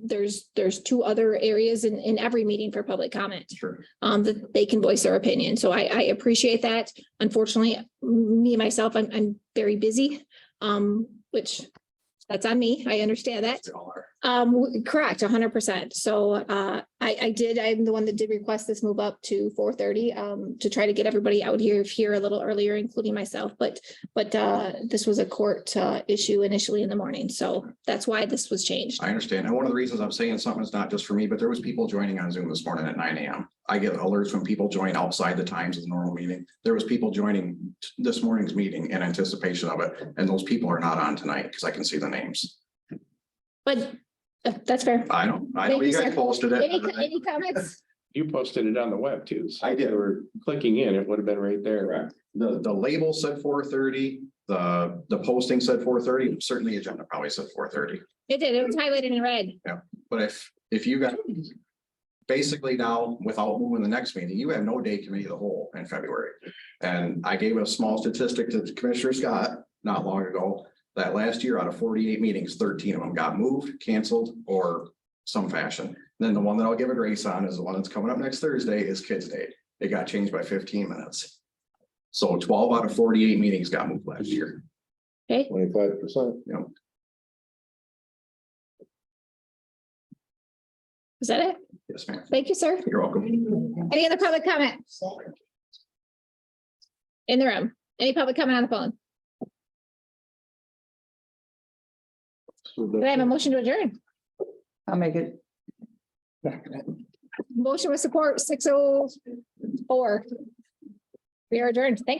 There's 2 other areas in every meeting for public comment. Sure. That they can voice their opinion. So I appreciate that. Unfortunately, me myself, I'm very busy, which that's on me. I understand that. They all are. Correct, 100%. So I'm the one that did request this move up to 4:30 to try to get everybody out here a little earlier, including myself. But this was a court issue initially in the morning. So that's why this was changed. I understand. And one of the reasons I'm saying something is not just for me, but there was people joining on Zoom this morning at 9 a.m. I get alerts when people join outside the times of the normal meeting. There was people joining this morning's meeting in anticipation of it. And those people are not on tonight because I can see the names. But that's fair. I know Thank you you, guys sir. posted Any it. comments? You posted it on the web too. So I if did. they were clicking in, it would have been right there. The label said 4:30, the posting said 4:30, certainly the agenda probably said 4:30. It did. It was highlighted in red. But if you got basically now without moving the next meeting, you have no day committee of the whole in February. And I gave a small statistic to Commissioner Scott not long ago, that last year out of 48 meetings, 13 of them got moved, canceled, or some fashion. Then the one that I'll give a grace on is the one that's coming up next Thursday is Kids Day. It got changed by 15 minutes. So 12 out of 48 meetings got moved last year. Okay, 25%. is that it? Yes, ma'am. Thank you, sir. You're welcome. Any other public comment? In the room? Any public comment on the phone? Do I have a motion to adjourn? I'll make it. Motion with support 6:04. We are adjourned. Thank you.